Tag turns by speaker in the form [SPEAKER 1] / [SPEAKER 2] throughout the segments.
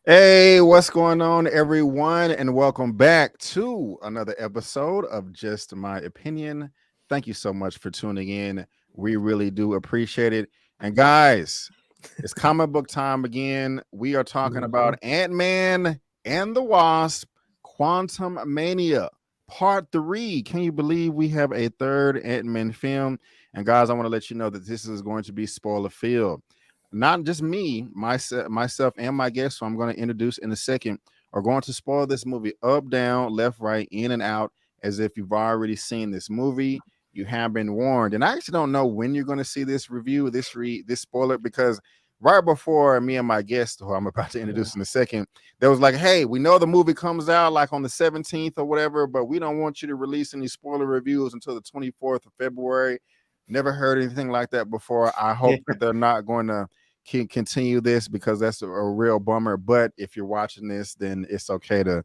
[SPEAKER 1] Hey, what's going on, everyone? And welcome back to another episode of Just My Opinion. Thank you so much for tuning in. We really do appreciate it. And guys, it's comic book time again. We are talking
[SPEAKER 2] Mhm.
[SPEAKER 1] about Ant-Man and the Wasp, Quantum Mania, Part 3. Can you believe we have a third Ant-Man film? And guys, I want to let you know that this is going to be spoiler filled. Not just me, myself, and my guests, who I'm going to introduce in a second, are going to spoil this movie up, down, left, right, in, and out, as if you've already seen this movie. You have been warned, and I actually don't know when you're going to see this review, this spoiler, because right before me and my guest, who I'm about to
[SPEAKER 2] Yeah.
[SPEAKER 1] introduce in a second, there was like, "Hey, we know the movie comes out like on the 17th or whatever, but we don't want you to release any spoiler reviews until the 24th of February." Never heard anything like that before. I hope
[SPEAKER 2] Yeah.
[SPEAKER 1] that they're not going to can continue this because that's a real bummer. But if you're watching this, then it's okay to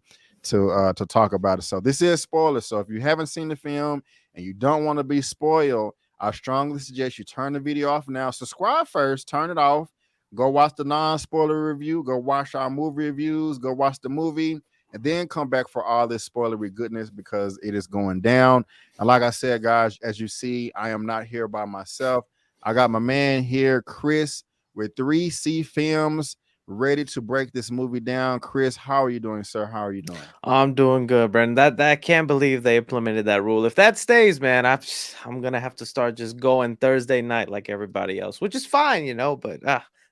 [SPEAKER 1] talk about it. So this is spoiler. So if you haven't seen the film and you don't want to be spoiled, I strongly suggest you turn the video off now. Subscribe first, turn it off. Go watch the non-spoiler review. Go watch our movie reviews. Go watch the movie. And then come back for all this spoilery goodness because it is going down. And like I said, guys, as you see, I am not here by myself. I got my man here, Chris, with 3C Films, ready to break this movie down. Chris, how are you doing, sir? How are you doing?
[SPEAKER 2] I'm doing good, Brendan. That I can't believe they implemented that rule. If that stays, man, I'm gonna have to start just going Thursday night like everybody else, which is fine, But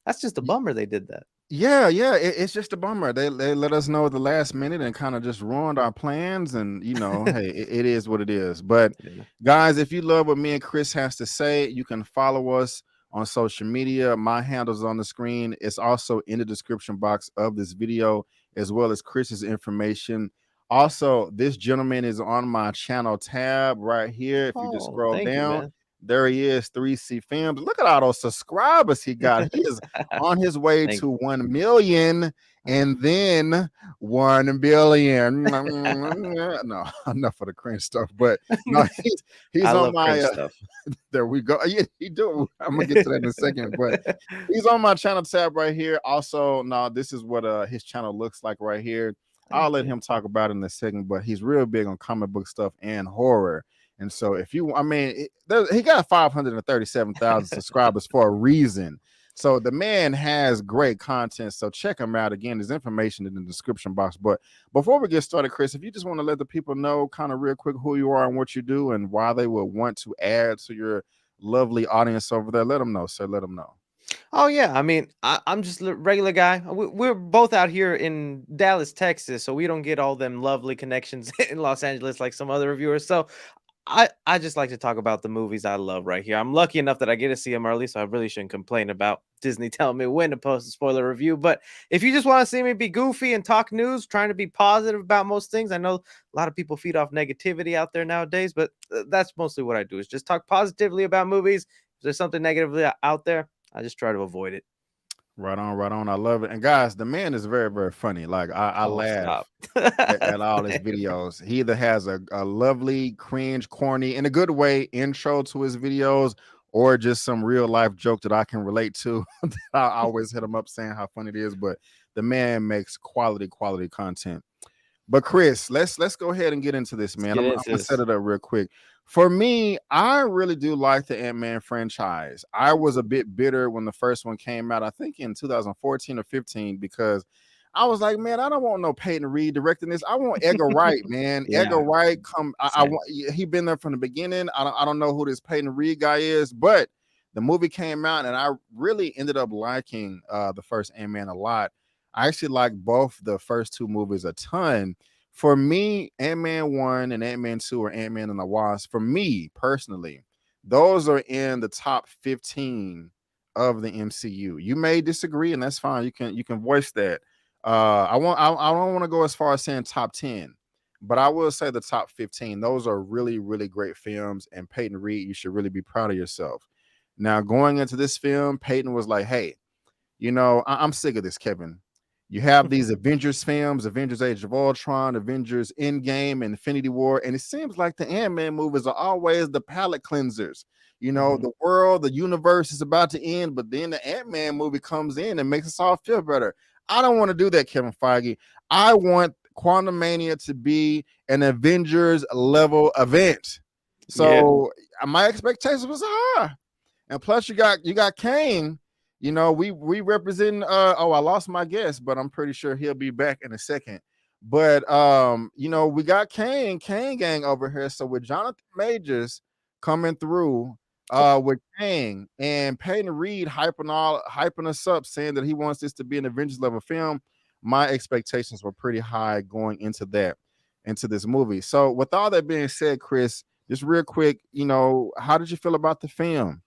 [SPEAKER 2] that's just a bummer they did that.
[SPEAKER 1] Yeah, yeah, it's just a bummer. They let us know at the last minute and kind of just ruined our plans. And hey, it is what it is. But
[SPEAKER 2] Yeah.
[SPEAKER 1] guys, if you love what me and Chris has to say, you can follow us on social media. My handle's on the screen. It's also in the description box of this video, as well as Chris's information. Also, this gentleman is on my channel tab right here. If you just
[SPEAKER 2] Oh,
[SPEAKER 1] scroll
[SPEAKER 2] thank you,
[SPEAKER 1] down,
[SPEAKER 2] man.
[SPEAKER 1] there he is, 3C Films. Look at all those subscribers he got. He is on his way
[SPEAKER 2] Thank
[SPEAKER 1] to 1 million and then 1 billion. No, enough for the cringe stuff. But no,
[SPEAKER 2] I
[SPEAKER 1] he's on
[SPEAKER 2] love
[SPEAKER 1] my
[SPEAKER 2] cringe stuff.
[SPEAKER 1] there we go. Yeah, he do. I'm gonna get to that in a second. But he's on my channel tab right here. Also, no, this is what his channel looks like right here. I'll
[SPEAKER 2] Thank
[SPEAKER 1] let
[SPEAKER 2] you.
[SPEAKER 1] him talk about it in a second, but he's real big on comic book stuff and horror. And so, if you, I mean, he got 537,000 subscribers for a reason. So the man has great content. So check him out. Again, there's information in the description box. But before we get started, Chris, if you just want to let the people know kind of real quick who you are and what you do and why they would want to add to your lovely audience over there, let them know, sir. Let them know.
[SPEAKER 2] Oh yeah, I mean, I'm just a regular guy. We're both out here in Dallas, Texas, so we don't get all them lovely connections in Los Angeles like some other reviewers. So I just like to talk about the movies I love right here. I'm lucky enough that I get to see them early, so I really shouldn't complain about Disney telling me when to post a spoiler review. But if you just want to see me be goofy and talk news, trying to be positive about most things, I know a lot of people feed off negativity out there nowadays, but that's mostly what I do is just talk positively about movies. If there's something negatively out there, I just try to avoid it.
[SPEAKER 1] Right on, right on. I love it. And guys, the man is very, very funny. Like I
[SPEAKER 2] Oh, stop.
[SPEAKER 1] laugh at all his videos. He either has a lovely, cringe, corny, in a good way, intro to his videos, or just some real life joke that I can relate to. I always hit him up saying how funny it is. But the man makes quality content. But Chris, let's go ahead and get into this,
[SPEAKER 2] Let's
[SPEAKER 1] man.
[SPEAKER 2] get
[SPEAKER 1] I'm
[SPEAKER 2] into
[SPEAKER 1] gonna set
[SPEAKER 2] this.
[SPEAKER 1] it up real quick. For me, I really do like the Ant-Man franchise. I was a bit bitter when the first one came out, I think in 2014 or 15, because I was like, man, I don't want no Peyton Reed directing this. I want Edgar Wright, man. Edgar
[SPEAKER 2] Yeah,
[SPEAKER 1] Wright, come. I
[SPEAKER 2] same.
[SPEAKER 1] want he been there from the beginning. I don't know who this Peyton Reed guy is, but the movie came out, and I really ended up liking the first Ant-Man a lot. I actually like both the first two movies a ton. For me, Ant-Man 1 and Ant-Man 2 or Ant-Man and the Wasp, for me personally, those are in the top 15 of the MCU. You may disagree, and that's fine. You can voice that. I don't want to go as far as saying top 10, but I will say the top 15. Those are really, really great films. And Peyton Reed, you should really be proud of yourself. Now, going into this film, Peyton was like, hey, I'm sick of this, Kevin. You have these Avengers films, Avengers Age of Ultron, Avengers Endgame, Infinity War, and it seems like the Ant-Man movies are always the palate cleansers.
[SPEAKER 2] Mhm.
[SPEAKER 1] The world, the universe is about to end, but then the Ant-Man movie comes in and makes us all feel better. I don't want to do that, Kevin Feige. I want Quantumania to be an Avengers level event.
[SPEAKER 2] Yeah.
[SPEAKER 1] So my expectations was high. And plus you got Kane. You know, we represent oh, I lost my guess, but I'm pretty sure he'll be back in a second. But you know, we got Kane gang over here. So with Jonathan Majors coming through with Kang and Peyton Reed hyping us up, saying that he wants this to be an Avengers level film, my expectations were pretty high going into this movie. So with all that being said, Chris, just real quick, you know, how did you feel about the film?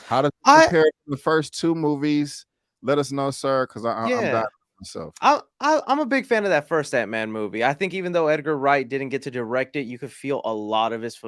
[SPEAKER 1] How does it
[SPEAKER 2] I
[SPEAKER 1] compare to the first two movies? Let us know, sir, because I'm dying
[SPEAKER 2] yeah.
[SPEAKER 1] myself.
[SPEAKER 2] I'm a big fan of that first Ant-Man movie. I think even though Edgar Wright didn't get to direct it, you could feel a lot of his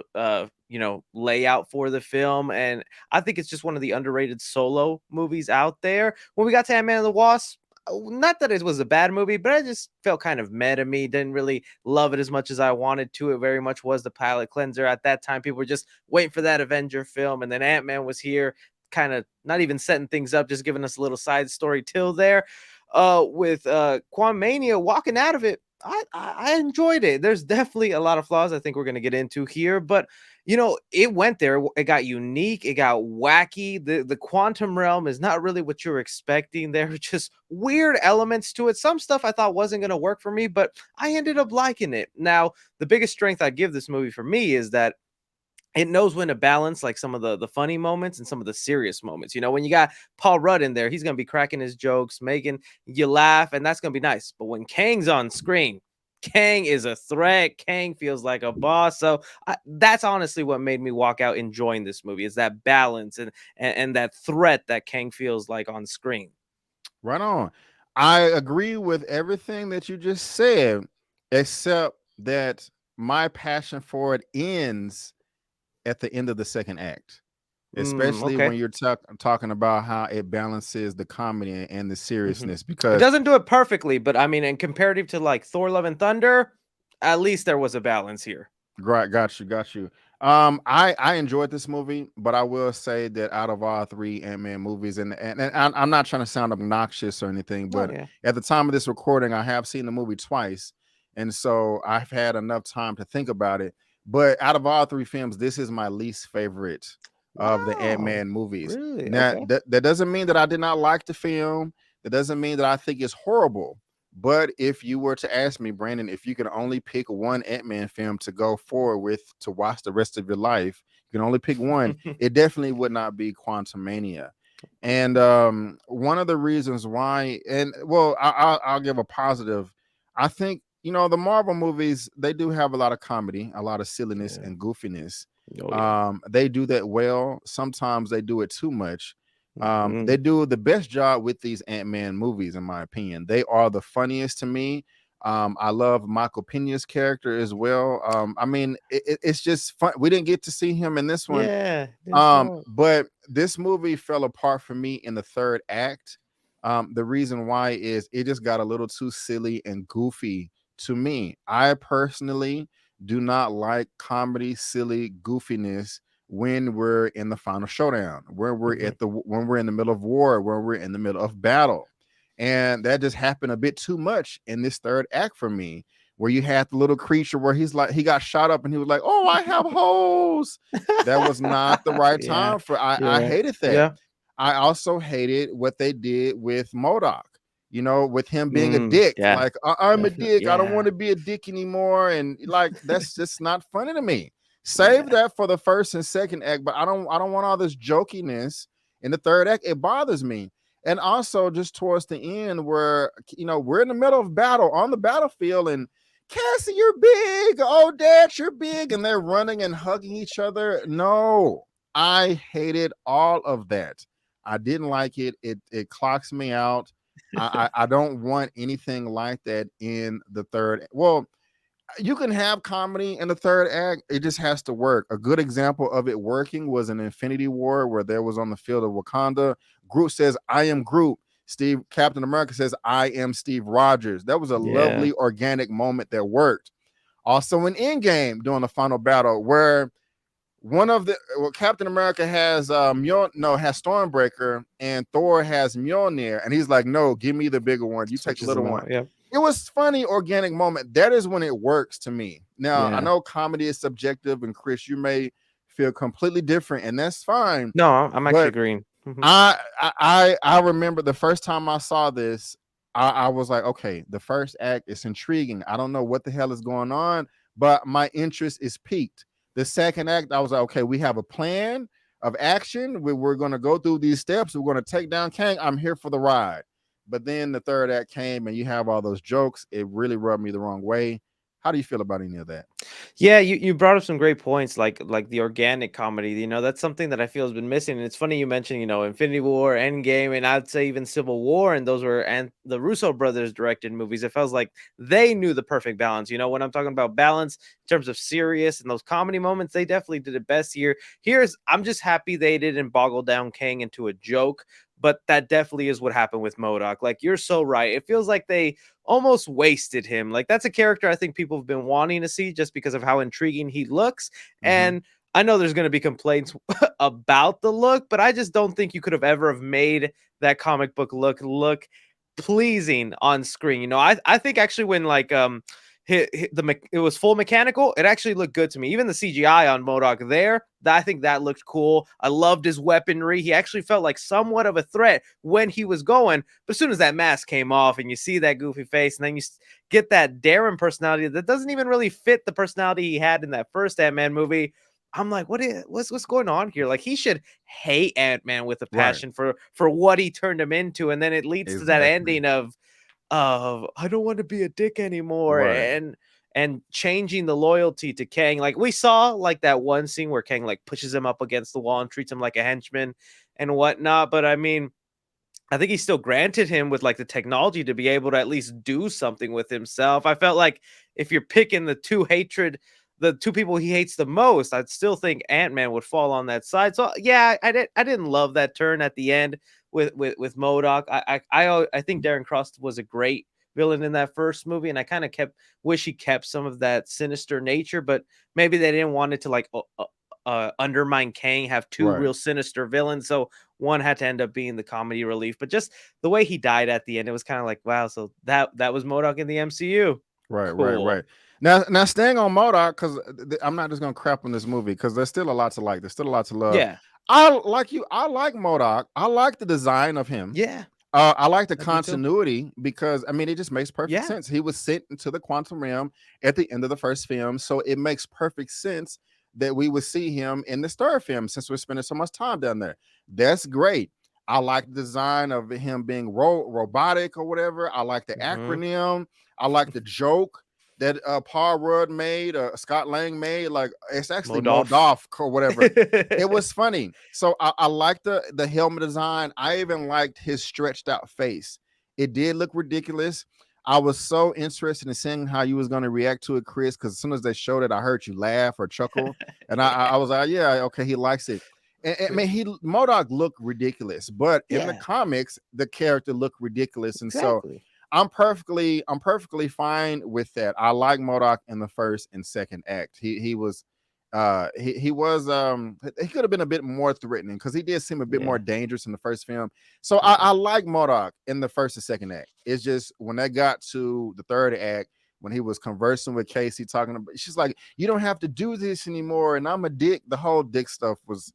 [SPEAKER 2] layout for the film, and I think it's just one of the underrated solo movies out there. When we got to Ant-Man and the Wasp, not that it was a bad movie, but I just felt kind of meh to me. Didn't really love it as much as I wanted to. It very much was the palate cleanser at that time. People were just waiting for that Avenger film, and then Ant-Man was here, kind of not even setting things up, just giving us a little side story till there. With Quantumania walking out of it, I enjoyed it. There's definitely a lot of flaws I think we're gonna get into here, but you know, it went there. It got unique. It got wacky. The quantum realm is not really what you're expecting. There were just weird elements to it. Some stuff I thought wasn't gonna work for me, but I ended up liking it. Now, the biggest strength I give this movie for me is that it knows when to balance like some of the funny moments and some of the serious moments. You know, when you got Paul Rudd in there, he's gonna be cracking his jokes, making you laugh, and that's gonna be nice. But when Kang's on screen, Kang is a threat. Kang feels like a boss. So that's honestly what made me walk out enjoying this movie, is that balance and that threat that Kang feels like on screen.
[SPEAKER 1] Right on. I agree with everything that you just said, except that my passion for it ends at the end of the second act, especially
[SPEAKER 2] Okay.
[SPEAKER 1] when you're talking about how it balances the comedy and the
[SPEAKER 2] Mhm.
[SPEAKER 1] seriousness.
[SPEAKER 2] It
[SPEAKER 1] Because
[SPEAKER 2] doesn't do it perfectly, but I mean, in comparative to like Thor: Love and Thunder, at least there was a balance here.
[SPEAKER 1] got you. I enjoyed this movie, but I will say that out of all three Ant-Man movies, and I'm not trying to sound obnoxious or anything,
[SPEAKER 2] Oh
[SPEAKER 1] but
[SPEAKER 2] yeah.
[SPEAKER 1] at the time of this recording, I have seen the movie twice, and so I've had enough time to think about it. But out of all three films, this is my least favorite of the
[SPEAKER 2] Wow.
[SPEAKER 1] Ant-Man movies.
[SPEAKER 2] Really?
[SPEAKER 1] Now,
[SPEAKER 2] Okay.
[SPEAKER 1] that doesn't mean that I did not like the film. That doesn't mean that I think it's horrible. But if you were to ask me, Brandon, if you could only pick one Ant-Man film to go forward with to watch the rest of your life, you can only pick one, it definitely would not be Quantumania. And one of the reasons why, and well, I'll give a positive. I think, you know, the Marvel movies, they do have a lot of comedy, a lot of silliness
[SPEAKER 2] Yeah.
[SPEAKER 1] and goofiness.
[SPEAKER 2] Oh yeah.
[SPEAKER 1] They do that well. Sometimes they do it too much. They
[SPEAKER 2] Mhm.
[SPEAKER 1] do the best job with these Ant-Man movies, in my opinion. They are the funniest to me. I love Michael Pena's character as well. I mean, it's just fun. We didn't get to see him in this one,
[SPEAKER 2] Yeah. Didn't show up.
[SPEAKER 1] but this movie fell apart for me in the third act. The reason why is it just got a little too silly and goofy to me. I personally do not like comedy, silly goofiness when we're in the final showdown,
[SPEAKER 2] Mhm.
[SPEAKER 1] when we're in the middle of war, when we're in the middle of battle. And that just happened a bit too much in this third act for me, where you had the little creature where he's like, he got shot up and he was like, "Oh, I have holes." That was not the right
[SPEAKER 2] Yeah.
[SPEAKER 1] time for I
[SPEAKER 2] Yeah.
[SPEAKER 1] hated that.
[SPEAKER 2] Yeah.
[SPEAKER 1] I also hated what they did with Modoc, you know, with him being a dick.
[SPEAKER 2] Yeah.
[SPEAKER 1] Like, I'm a
[SPEAKER 2] Definitely.
[SPEAKER 1] dick. I don't want
[SPEAKER 2] Yeah.
[SPEAKER 1] to be a dick anymore. And like, that's just not funny to me. Save
[SPEAKER 2] Yeah.
[SPEAKER 1] that for the first and second act, but I don't want all this jokiness in the third act. It bothers me. And also just towards the end where, you know, we're in the middle of battle on the battlefield and Cassie, you're big. Oh, Dad, you're big. And they're running and hugging each other. No, I hated all of that. I didn't like it. It clocks me out. I don't want anything like that in the third. Well, you can have comedy in the third act. It just has to work. A good example of it working was an Infinity War where there was on the field of Wakanda. Groot says, "I am Groot." Captain America says, "I am Steve Rogers." That was a
[SPEAKER 2] Yeah.
[SPEAKER 1] lovely organic moment that worked. Also in Endgame during the final battle where one of the Captain America has has Stormbreaker and Thor has Mjolnir, and he's like, no, give me the bigger one. You take the
[SPEAKER 2] Switches
[SPEAKER 1] little
[SPEAKER 2] them
[SPEAKER 1] one.
[SPEAKER 2] out. Yeah.
[SPEAKER 1] It was funny, organic moment. That is when it works to me. Now I
[SPEAKER 2] Yeah.
[SPEAKER 1] know comedy is subjective, and Chris, you may feel completely different, and that's fine.
[SPEAKER 2] No, I'm actually
[SPEAKER 1] But
[SPEAKER 2] agreeing. Mhm.
[SPEAKER 1] I remember the first time I saw this, I was like, okay, the first act is intriguing. I don't know what the hell is going on, but my interest is piqued. The second act, I was like, okay, we have a plan of action. We're going to go through these steps. We're going to take down Kang. I'm here for the ride. But then the third act came and you have all those jokes. It really rubbed me the wrong way. How do you feel about any of that?
[SPEAKER 2] Yeah, you brought up some great points, like the organic comedy. That's something that I feel has been missing. And it's funny you mentioned, Infinity War, Endgame, and I'd say even Civil War, and those were and the Russo brothers directed movies. It feels like they knew the perfect balance. When I'm talking about balance in terms of serious and those comedy moments, they definitely did it best here. I'm just happy they didn't boggle down Kang into a joke. But that definitely is what happened with MODOK. Like, you're so right. It feels like they almost wasted him. Like, that's a character I think people have been wanting to see just because of how intriguing he looks.
[SPEAKER 1] Mm-hmm.
[SPEAKER 2] And I know there's going to be complaints about the look, but I just don't think you could have ever have made that comic book look pleasing on screen. I think actually when it was full mechanical, it actually looked good to me. Even the CGI on MODOK there, I think that looked cool. I loved his weaponry. He actually felt like somewhat of a threat when he was going. But as soon as that mask came off and you see that goofy face, and then you get that Darren personality that doesn't even really fit the personality he had in that first Ant-Man movie, I'm like, what's going on here? Like, he should hate Ant-Man with a
[SPEAKER 1] Right.
[SPEAKER 2] passion for what he turned him into. And then it leads to that
[SPEAKER 1] Exactly.
[SPEAKER 2] ending of I don't want to be a dick anymore,
[SPEAKER 1] Right.
[SPEAKER 2] and changing the loyalty to Kang. Like, we saw like that one scene where Kang like pushes him up against the wall and treats him like a henchman and whatnot. But I mean, I think he still granted him with like the technology to be able to at least do something with himself. I felt like if you're picking the two people he hates the most, I'd still think Ant-Man would fall on that side. So yeah, I didn't love that turn at the end with MODOK. I think Darren Cross was a great villain in that first movie, and I kind of wish he kept some of that sinister nature, but maybe they didn't want it to like undermine Kang, have two
[SPEAKER 1] Right.
[SPEAKER 2] real sinister villains, so one had to end up being the comedy relief. But just the way he died at the end, it was kind of like, wow, so that was MODOK in the MCU.
[SPEAKER 1] Right, right,
[SPEAKER 2] Cool.
[SPEAKER 1] right. Now staying on MODOK, because I'm not just gonna crap on this movie because there's still a lot to like. There's still a lot to love.
[SPEAKER 2] Yeah.
[SPEAKER 1] I like you. I like MODOK. I like the design of him.
[SPEAKER 2] Yeah.
[SPEAKER 1] I like the
[SPEAKER 2] I do too.
[SPEAKER 1] continuity because I mean it just makes perfect
[SPEAKER 2] Yeah.
[SPEAKER 1] sense. He was sent into the quantum realm at the end of the first film, so it makes perfect sense that we would see him in the third film since we're spending so much time down there. That's great. I like the design of him being robotic or whatever. I like the acronym. I like the joke that Paul Rudd made, Scott Lang made. Like, it's actually Modoff or whatever. It was funny. So I like the helmet design. I even liked his stretched out face. It did look ridiculous. I was so interested in seeing how you was going to react to it, Chris, because as soon as they showed it, I heard you laugh or chuckle. And I was like, yeah, okay, he likes it. And I mean, MODOK looked ridiculous, but in the comics, the character looked ridiculous. And so
[SPEAKER 2] Exactly.
[SPEAKER 1] I'm perfectly fine with that. I like MODOK in the first and second act. He was he could have been a bit more threatening because he did seem a bit more dangerous in the first film. So I like MODOK in the first and second act. It's just when they got to the third act, when he was conversing with Casey, talking about, she's like, you don't have to do this anymore, and I'm a dick. The whole dick stuff was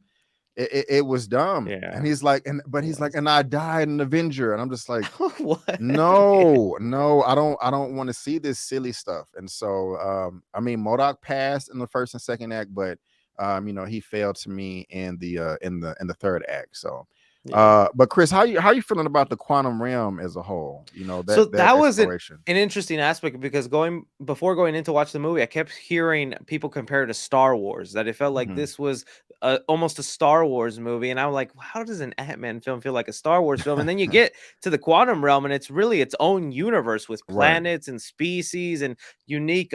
[SPEAKER 1] it was dumb.
[SPEAKER 2] Yeah.
[SPEAKER 1] And he's like, he's like, and I died an Avenger. And I'm just like,
[SPEAKER 2] what?
[SPEAKER 1] no, I don't want to see this silly stuff. And so I mean, MODOK passed in the first and second act, but he failed to me in the third act. So but Chris, how you feeling about the quantum realm as a whole?
[SPEAKER 2] That was an
[SPEAKER 1] exploration.
[SPEAKER 2] interesting aspect because before going in to watch the movie, I kept hearing people compare it to Star Wars, that it felt like this was almost a Star Wars movie. And I'm like, how does an Ant-Man film feel like a Star Wars film? And then you get to the quantum realm and it's really its own universe with planets and species and unique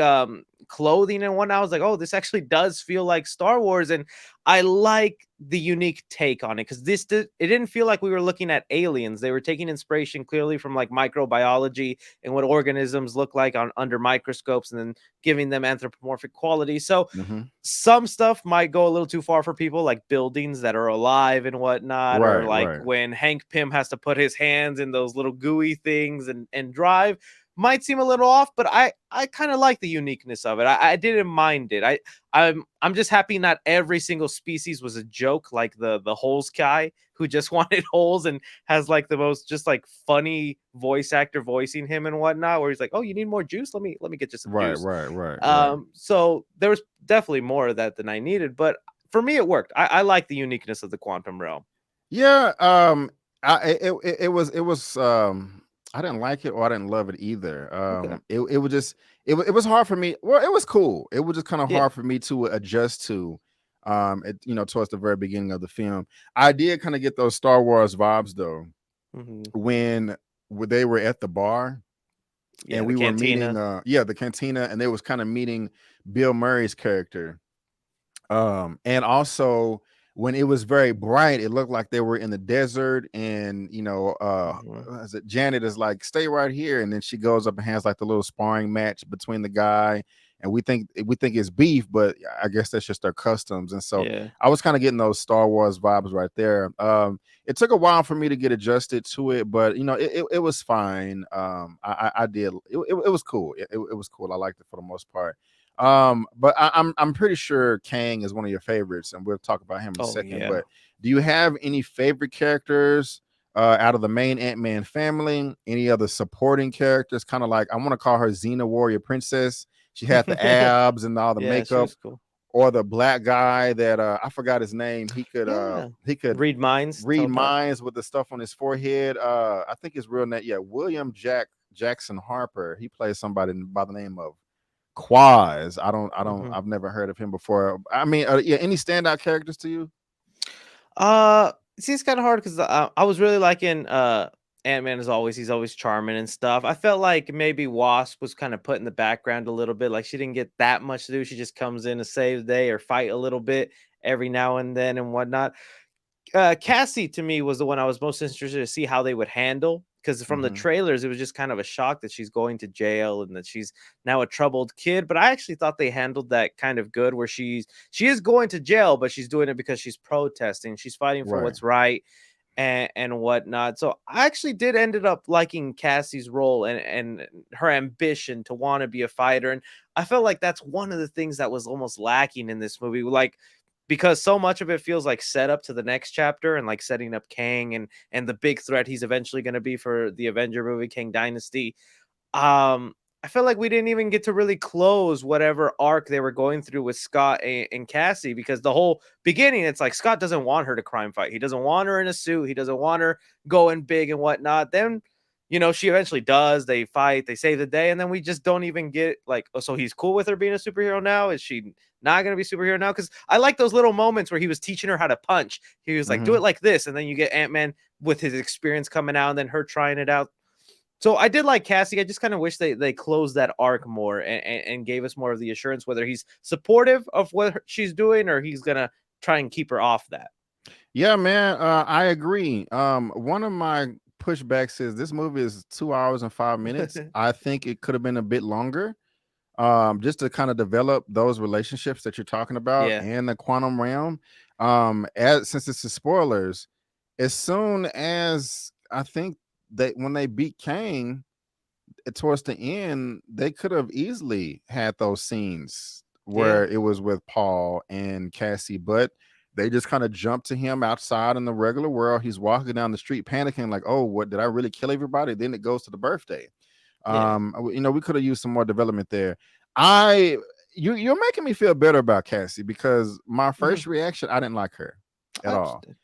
[SPEAKER 2] clothing and whatnot. I was like, oh, this actually does feel like Star Wars. And I like the unique take on it, because it didn't feel like we were looking at aliens. They were taking inspiration clearly from like microbiology and what organisms look like under microscopes, and then giving them anthropomorphic qualities. So
[SPEAKER 1] Mm-hmm.
[SPEAKER 2] some stuff might go a little too far for people, like buildings that are alive and whatnot, or
[SPEAKER 1] Right,
[SPEAKER 2] like
[SPEAKER 1] right.
[SPEAKER 2] when Hank Pym has to put his hands in those little gooey things and drive. Might seem a little off, but I kind of like the uniqueness of it. I didn't mind it. I'm just happy not every single species was a joke, like the holes guy who just wanted holes and has like the most just like funny voice actor voicing him and whatnot, where he's like, "Oh, you need more juice? Let me get you some
[SPEAKER 1] Right,
[SPEAKER 2] juice."
[SPEAKER 1] right, right, right.
[SPEAKER 2] So there was definitely more of that than I needed, but for me it worked. I like the uniqueness of the quantum realm.
[SPEAKER 1] Yeah, it was I didn't like it or I didn't love it either.
[SPEAKER 2] Okay.
[SPEAKER 1] It was just it was hard for me. Well, it was cool. It was just kind of
[SPEAKER 2] Yeah.
[SPEAKER 1] hard for me to adjust to towards the very beginning of the film. I did kind of get those Star Wars vibes though
[SPEAKER 2] Hmm.
[SPEAKER 1] when they were at the bar
[SPEAKER 2] Yeah,
[SPEAKER 1] and
[SPEAKER 2] the
[SPEAKER 1] we were meeting
[SPEAKER 2] cantina.
[SPEAKER 1] the cantina, and they was kind of meeting Bill Murray's character. And also when it was very bright, it looked like they were in the desert, and
[SPEAKER 2] Mhm.
[SPEAKER 1] as it Janet is like, stay right here, and then she goes up and has like the little sparring match between the guy, and we think it's beef, but I guess that's just their customs. And so
[SPEAKER 2] Yeah.
[SPEAKER 1] I was kind of getting those Star Wars vibes right there. It took a while for me to get adjusted to it, but it was fine. I did it was cool. It was cool. I liked it for the most part. But I'm pretty sure Kang is one of your favorites, and we'll talk about him in a
[SPEAKER 2] Oh
[SPEAKER 1] second.
[SPEAKER 2] yeah.
[SPEAKER 1] But do you have any favorite characters out of the main Ant-Man family? Any other supporting characters? Kind of like, I want to call her Xena Warrior Princess. She had the abs and all the
[SPEAKER 2] Yeah, she
[SPEAKER 1] makeup.
[SPEAKER 2] was cool.
[SPEAKER 1] Or the black guy that I forgot his name.
[SPEAKER 2] Yeah.
[SPEAKER 1] He could
[SPEAKER 2] Read minds,
[SPEAKER 1] read
[SPEAKER 2] telepathic.
[SPEAKER 1] minds with the stuff on his forehead. I think his real name, yeah, William Jackson Harper. He plays somebody by the name of Quaz.
[SPEAKER 2] Mhm.
[SPEAKER 1] I've never heard of him before. I mean, yeah, any standout characters to you?
[SPEAKER 2] See, it's kind of hard because I was really liking Ant-Man as always. He's always charming and stuff. I felt like maybe Wasp was kind of put in the background a little bit. Like she didn't get that much to do. She just comes in to save the day or fight a little bit every now and then and whatnot. Cassie to me was the one I was most interested to see how they would handle, because from the
[SPEAKER 1] Hmm.
[SPEAKER 2] trailers it was just kind of a shock that she's going to jail and that she's now a troubled kid. But I actually thought they handled that kind of good, where she is going to jail, but she's doing it because she's protesting, she's fighting for
[SPEAKER 1] Right.
[SPEAKER 2] what's right and whatnot. So I actually did ended up liking Cassie's role and her ambition to want to be a fighter. And I felt like that's one of the things that was almost lacking in this movie. Like, because so much of it feels like set up to the next chapter and like setting up Kang and the big threat he's eventually going to be for the Avenger movie, Kang Dynasty. I felt like we didn't even get to really close whatever arc they were going through with Scott and Cassie, because the whole beginning, it's like Scott doesn't want her to crime fight. He doesn't want her in a suit. He doesn't want her going big and whatnot. Then, she eventually does. They fight, they save the day, and then we just don't even get like, oh, so he's cool with her being a superhero now? Is she not going to be superhero now? Because I like those little moments where he was teaching her how to punch. He was like, do
[SPEAKER 1] Hmm.
[SPEAKER 2] it like this. And then you get Ant-Man with his experience coming out and then her trying it out. So I did like Cassie. I just kind of wish they closed that arc more and gave us more of the assurance whether he's supportive of what she's doing or he's gonna try and keep her off that.
[SPEAKER 1] Yeah, man, I agree. One of my pushbacks is this movie is 2 hours and 5 minutes. I think it could have been a bit longer, just to kind of develop those relationships that you're talking about
[SPEAKER 2] Yeah,
[SPEAKER 1] in the quantum realm. As since it's the spoilers, as soon as I think that when they beat Kang towards the end, they could have easily had those scenes
[SPEAKER 2] yeah,
[SPEAKER 1] where it was with Paul and Cassie, but they just kind of jumped to him outside in the regular world. He's walking down the street panicking, like, oh, what did I really kill everybody? Then it goes to the birthday.
[SPEAKER 2] yeah.
[SPEAKER 1] We could have used some more development there. I you're making me feel better about Cassie, because my
[SPEAKER 2] Mhm.
[SPEAKER 1] first reaction, I didn't like her
[SPEAKER 2] I
[SPEAKER 1] at all.
[SPEAKER 2] understand.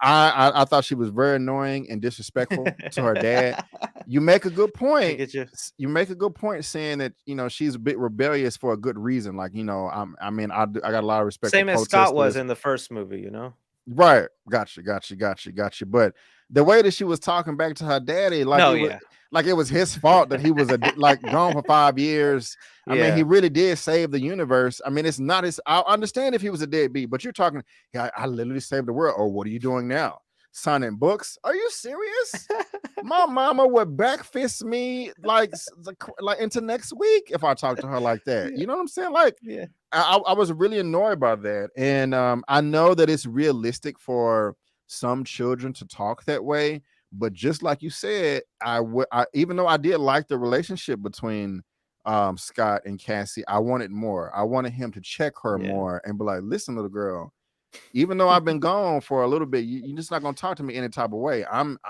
[SPEAKER 1] I thought she was very annoying and disrespectful to her dad. You make a good
[SPEAKER 2] I
[SPEAKER 1] point.
[SPEAKER 2] get you.
[SPEAKER 1] You make a good point saying that she's a bit rebellious for a good reason. Like, I mean, I got a lot of respect for
[SPEAKER 2] Same as Scott was
[SPEAKER 1] protesters.
[SPEAKER 2] in the first movie.
[SPEAKER 1] Right. Gotcha. But the way that she was talking back to her daddy,
[SPEAKER 2] No, yeah,
[SPEAKER 1] like it was his fault that he was like gone for 5 years. I mean, he
[SPEAKER 2] yeah.
[SPEAKER 1] really did save the universe. I mean, it's not his. I understand if he was a deadbeat, but you're talking. Yeah, I literally saved the world. Oh, what are you doing now? Signing books? Are you serious? My mama would backfist me like into next week if I talked to her like that.
[SPEAKER 2] Yeah,
[SPEAKER 1] You know what I'm saying? Like
[SPEAKER 2] yeah,
[SPEAKER 1] I was really annoyed by that. And I know that it's realistic for some children to talk that way. But just like you said, even though I did like the relationship between Scott and Cassie, I wanted more. I wanted him to check her
[SPEAKER 2] yeah.
[SPEAKER 1] more and be like, listen, little girl, even though I've been gone for a little bit, you're just not gonna talk to me any type of way.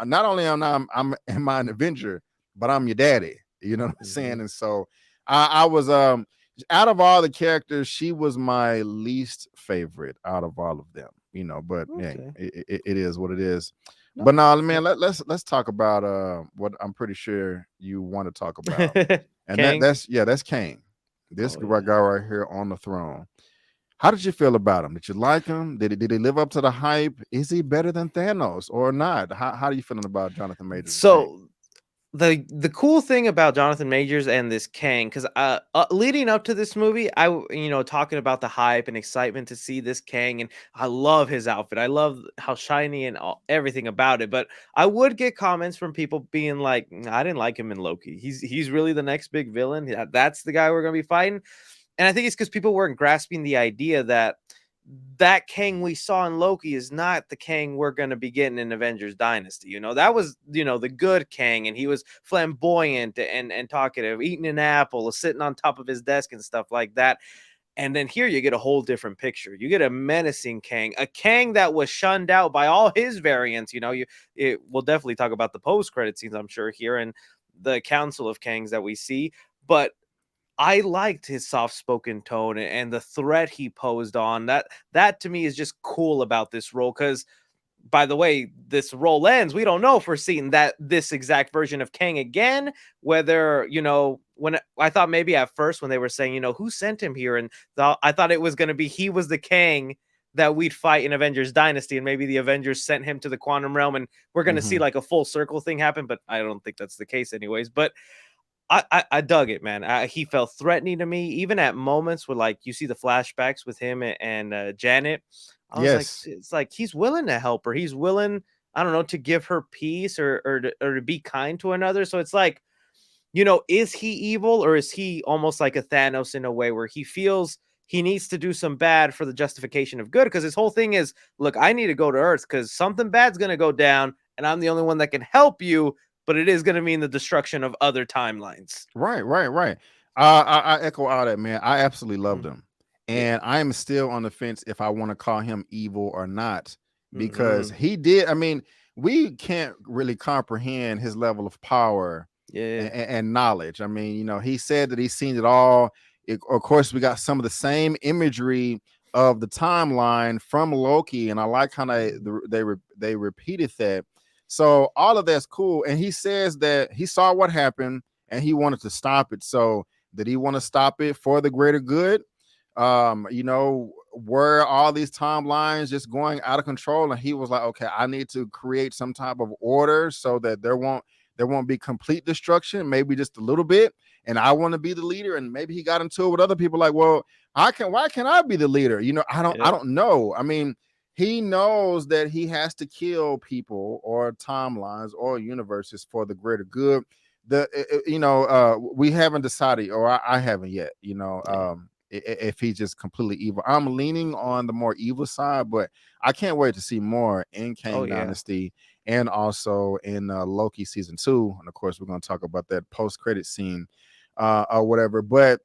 [SPEAKER 1] Not only am I an Avenger, but I'm your daddy. You know what I'm saying?
[SPEAKER 2] Mhm.
[SPEAKER 1] And so I was out of all the characters, she was my least favorite out of all of them. But yeah,
[SPEAKER 2] Okay.
[SPEAKER 1] it is what it is.
[SPEAKER 2] No.
[SPEAKER 1] But now,
[SPEAKER 2] No.
[SPEAKER 1] man, let's talk about what I'm pretty sure you want to talk about, and
[SPEAKER 2] Kang.
[SPEAKER 1] that's Kane, this
[SPEAKER 2] Oh
[SPEAKER 1] guy
[SPEAKER 2] yeah.
[SPEAKER 1] right here on the throne. How did you feel about him? Did you like him? Did he live up to the hype? Is he better than Thanos or not? How are you feeling about Jonathan Majors as Kang?
[SPEAKER 2] So the cool thing about Jonathan Majors and this Kang, because leading up to this movie, talking about the hype and excitement to see this Kang, and I love his outfit. I love how shiny and everything about it. But I would get comments from people being like, I didn't like him in Loki. He's really the next big villain. That's the guy we're gonna be fighting." And I think it's because people weren't grasping the idea that that Kang we saw in Loki is not the Kang we're going to be getting in Avengers Dynasty. That was, the good Kang, and he was flamboyant and talkative, eating an apple, sitting on top of his desk and stuff like that. And then here you get a whole different picture. You get a menacing Kang, a Kang that was shunned out by all his variants. We'll definitely talk about the post credit scenes, I'm sure, here and the Council of Kangs that we see. But I liked his soft-spoken tone and the threat he posed on. That to me is just cool about this role. Because, by the way, this role ends. We don't know if we're seeing this exact version of Kang again. Whether when I thought maybe at first when they were saying who sent him here, and I thought it was going to be he was the Kang that we'd fight in Avengers Dynasty, and maybe the Avengers sent him to the quantum realm, and we're going to see
[SPEAKER 1] Hmm.
[SPEAKER 2] like a full circle thing happen. But I don't think that's the case, anyways. But I dug it, man. He felt threatening to me, even at moments where, like, you see the flashbacks with him and Janet. I was like,
[SPEAKER 1] Yes.
[SPEAKER 2] it's like he's willing to help her. He's willing, I don't know, to give her peace or to be kind to another. So it's like, is he evil, or is he almost like a Thanos in a way where he feels he needs to do some bad for the justification of good? Because his whole thing is, look, I need to go to Earth because something bad's gonna go down, and I'm the only one that can help you, but it is gonna mean the destruction of other timelines.
[SPEAKER 1] Right. I echo all that, man. I absolutely loved
[SPEAKER 2] Mhm.
[SPEAKER 1] him,
[SPEAKER 2] Yeah.
[SPEAKER 1] and I am still on the fence if I want to call him evil or not, because
[SPEAKER 2] Mm-mm.
[SPEAKER 1] he did. I mean, we can't really comprehend his level of power
[SPEAKER 2] Yeah.
[SPEAKER 1] and knowledge. I mean, he said that he's seen it all. Of course, we got some of the same imagery of the timeline from Loki, and I like how they repeated that. So all of that's cool. And he says that he saw what happened and he wanted to stop it. So did he want to stop it for the greater good? Were all these timelines just going out of control? And he was like, okay, I need to create some type of order so that there won't be complete destruction, maybe just a little bit. And I want to be the leader. And maybe he got into it with other people like, well, why can't I be the leader? I
[SPEAKER 2] Yep.
[SPEAKER 1] don't know. I mean, he knows that he has to kill people or timelines or universes for the greater good. We haven't decided, or I haven't yet,
[SPEAKER 2] Yeah.
[SPEAKER 1] if he's just completely evil. I'm leaning on the more evil side, but I can't wait to see more in
[SPEAKER 2] Oh
[SPEAKER 1] Kang
[SPEAKER 2] yeah.
[SPEAKER 1] Dynasty and also in Loki season 2. And of course, we're going to talk about that post credit scene or whatever. But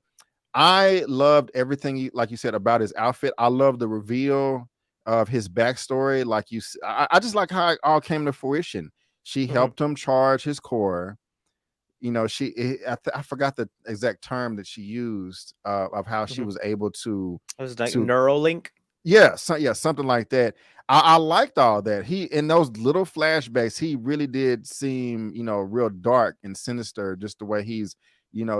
[SPEAKER 1] I loved everything, like you said, about his outfit. I love the reveal of his backstory. Like I just like how it all came to fruition. She
[SPEAKER 2] Mhm.
[SPEAKER 1] helped him charge his core. I forgot the exact term that she used of how she
[SPEAKER 2] Mhm.
[SPEAKER 1] was able to
[SPEAKER 2] It was like
[SPEAKER 1] to
[SPEAKER 2] Neuralink.
[SPEAKER 1] yeah, something like that. I liked all that. He in those little flashbacks, he really did seem, real dark and sinister, just the way he's,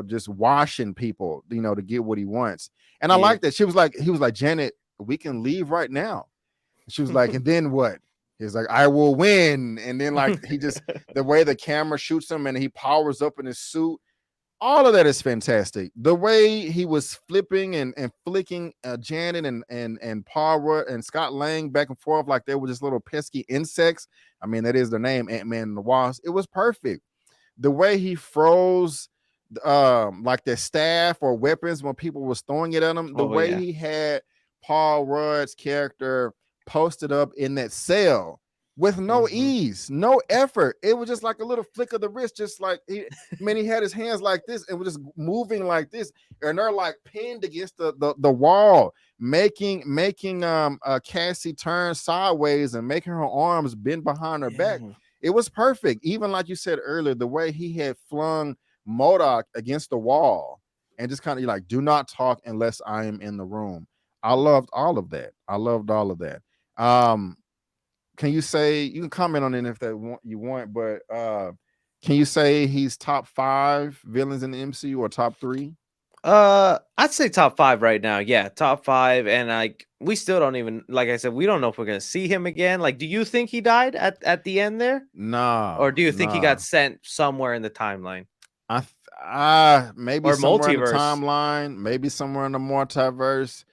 [SPEAKER 1] just washing people, to get what he wants. And I
[SPEAKER 2] Yeah.
[SPEAKER 1] like that. He was like, Janet, we can leave right now. She was like, and then what? He's like, I will win. And then like he just the way the camera shoots him and he powers up in his suit. All of that is fantastic. The way he was flipping and flicking Janet and Paul and Scott Lang back and forth like they were just little pesky insects. I mean, that is their name, Antman and the Wasp. It was perfect. The way he froze like their staff or weapons when people was throwing it at him, the way he had Paul Rudd's character posted up in that cell with no ease, no effort. It was just like a little flick of the wrist, just like he had his hands like this and was just moving like this, and they're like pinned against the wall, making Cassie turn sideways and making her arms bend behind her back. It was perfect. Even like you said earlier, the way he had flung MODOK against the wall and just kind of like, do not talk unless I am in the room. I loved all of that. I loved all of that. Can you say, you can comment on it if you want, but can you say he's top 5 villains in the MCU or top 3?
[SPEAKER 2] I'd say top 5 right now. Yeah, top 5. And like we still don't even, like I said, we don't know if we're gonna see him again. Like, do you think he died at the end there?
[SPEAKER 1] Nah.
[SPEAKER 2] Or do you think he got sent somewhere in the timeline?
[SPEAKER 1] Maybe
[SPEAKER 2] or
[SPEAKER 1] somewhere
[SPEAKER 2] multiverse.
[SPEAKER 1] in the timeline, maybe somewhere in the multiverse.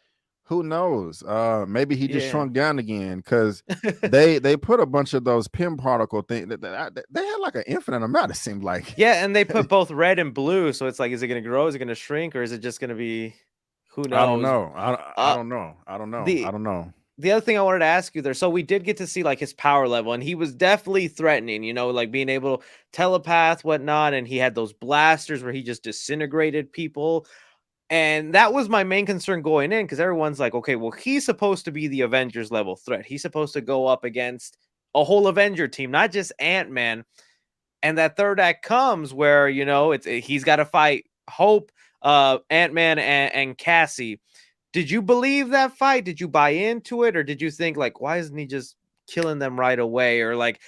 [SPEAKER 1] Who knows? Maybe he just shrunk down again because they put a bunch of those Pym particle things. They had like an infinite amount. It seemed like.
[SPEAKER 2] Yeah, and they put both red and blue, so it's like, is it going to grow? Is it going to shrink, or is it just going to be? Who knows?
[SPEAKER 1] I don't know. I don't know. I don't know.
[SPEAKER 2] The other thing I wanted to ask you there, so we did get to see like his power level, and he was definitely threatening, you know, like being able to telepath, whatnot, and he had those blasters where he just disintegrated people. And that was my main concern going in, because everyone's like, okay, well, he's supposed to be the Avengers level threat. He's supposed to go up against a whole Avenger team, not just Ant-Man. And that third act comes where, you know, he's got to fight Hope, Ant-Man, and Cassie. Did you believe that fight? Did you buy into it? Or did you think, like, why isn't he just killing them right away? Or, like,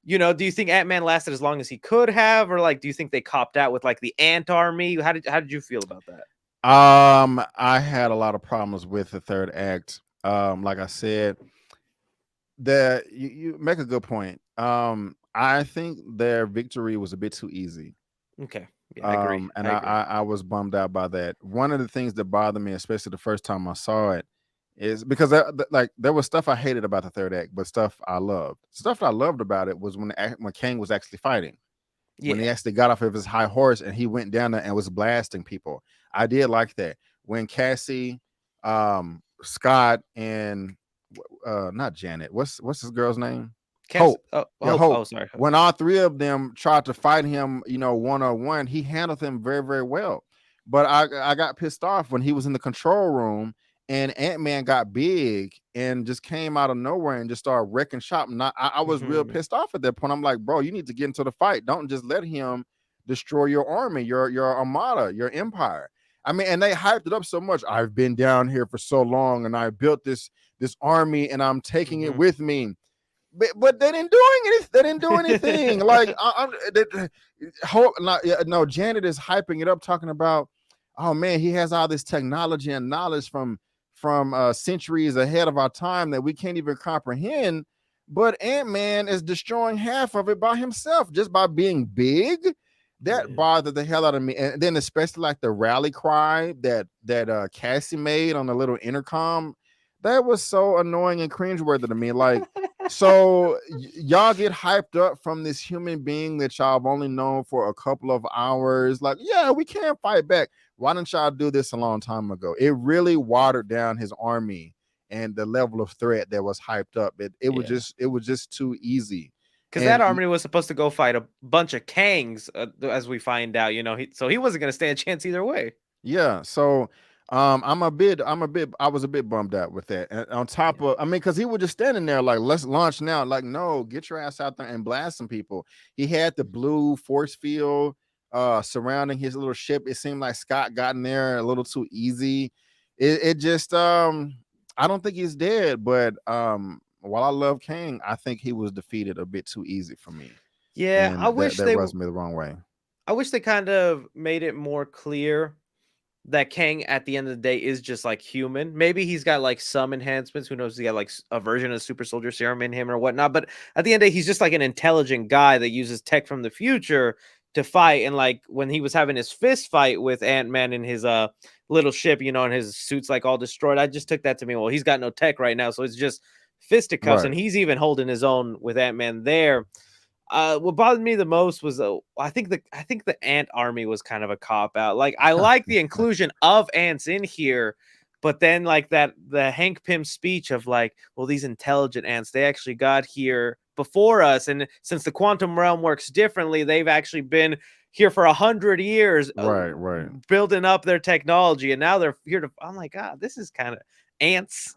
[SPEAKER 2] you know, do you think Ant-Man lasted as long as he could have? Or, like, do you think they copped out with, like, the Ant Army? How did you feel about that?
[SPEAKER 1] I had a lot of problems with the third act. Like I said, that you make a good point. I think their victory was a bit too easy.
[SPEAKER 2] Okay. Yeah, I agree.
[SPEAKER 1] And I was bummed out by that. One of the things that bothered me, especially the first time I saw it, is because there was stuff I hated about the third act, but stuff I loved. Stuff I loved about it was when Kang was actually fighting. When he actually got off of his high horse and he went down there and was blasting people. I did like that. When Cassie, Scott, and not Janet, what's this girl's name? Hope.
[SPEAKER 2] Hope.
[SPEAKER 1] Hope. Oh, sorry. When all 3 of them tried to fight him, you know, one-on-one, he handled them very, very well. But I got pissed off when he was in the control room and Ant-Man got big and just came out of nowhere and just started wrecking shop. I was real pissed off at that point. I'm like, bro, you need to get into the fight. Don't just let him destroy your army, your armada, your empire. I mean, and they hyped it up so much. I've been down here for so long and I built this army and I'm taking it with me. But they didn't do anything. They didn't do anything. Like no, Janet is hyping it up, talking about, oh man, he has all this technology and knowledge from centuries ahead of our time that we can't even comprehend. But Ant-Man is destroying half of it by himself just by being big. That bothered the hell out of me. And then especially like the rally cry that Cassie made on the little intercom, that was so annoying and cringeworthy to me. Like, so y'all get hyped up from this human being that y'all have only known for a couple of hours. Like, yeah, we can't fight back. Why didn't y'all do this a long time ago? It really watered down his army and the level of threat that was hyped up. It was just too easy.
[SPEAKER 2] Because that army was supposed to go fight a bunch of Kangs, as we find out. You know, so he wasn't going to stand a chance either way.
[SPEAKER 1] Yeah. So I was a bit bummed out with that. And on top of, I mean, because he was just standing there like, let's launch now. Like, no, get your ass out there and blast some people. He had the blue force field surrounding his little ship. It seemed like Scott got in there a little too easy. It just I don't think he's dead, but while I love Kang, I think he was defeated a bit too easy for me.
[SPEAKER 2] Yeah,
[SPEAKER 1] and
[SPEAKER 2] I wish
[SPEAKER 1] that rubs me the wrong way.
[SPEAKER 2] I wish they kind of made it more clear that Kang at the end of the day is just like human. Maybe he's got like some enhancements. Who knows? He got like a version of Super Soldier Serum in him or whatnot. But at the end of the day, he's just like an intelligent guy that uses tech from the future to fight. And like when he was having his fist fight with Ant-Man in his little ship, you know, and his suit's like all destroyed, I just took that to mean, well, he's got no tech right now, so it's just fisticuffs,
[SPEAKER 1] Right.
[SPEAKER 2] and he's even holding his own with Ant-Man there. What bothered me the most was I think the ant army was kind of a cop out. Like I like the inclusion of ants in here, but then like that the Hank Pym speech of like, well, these intelligent ants, they actually got here before us, and since the quantum realm works differently, they've actually been here for 100 years,
[SPEAKER 1] Right. Right.
[SPEAKER 2] building up their technology, and now they're here to. I'm like, God, this is kind of ants.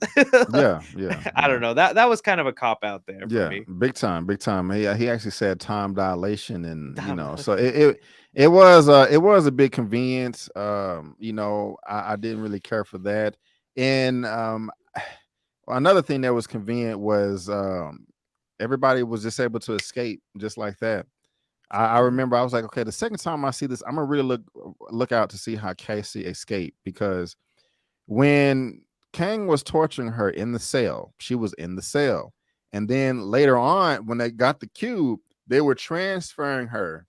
[SPEAKER 1] Yeah. Yeah.
[SPEAKER 2] I
[SPEAKER 1] Yeah.
[SPEAKER 2] don't know. That was kind of a cop out there for
[SPEAKER 1] Yeah,
[SPEAKER 2] me.
[SPEAKER 1] big time, big time. He actually said time dilation, and
[SPEAKER 2] Damn.
[SPEAKER 1] so it was a big convenience. I didn't really care for that. And another thing that was convenient was everybody was just able to escape just like that. I remember I was like, okay, the second time I see this, I'm gonna really look out to see how Casey escaped, because when Kang was torturing her in the cell, she was in the cell. And then later on, when they got the cube, they were transferring her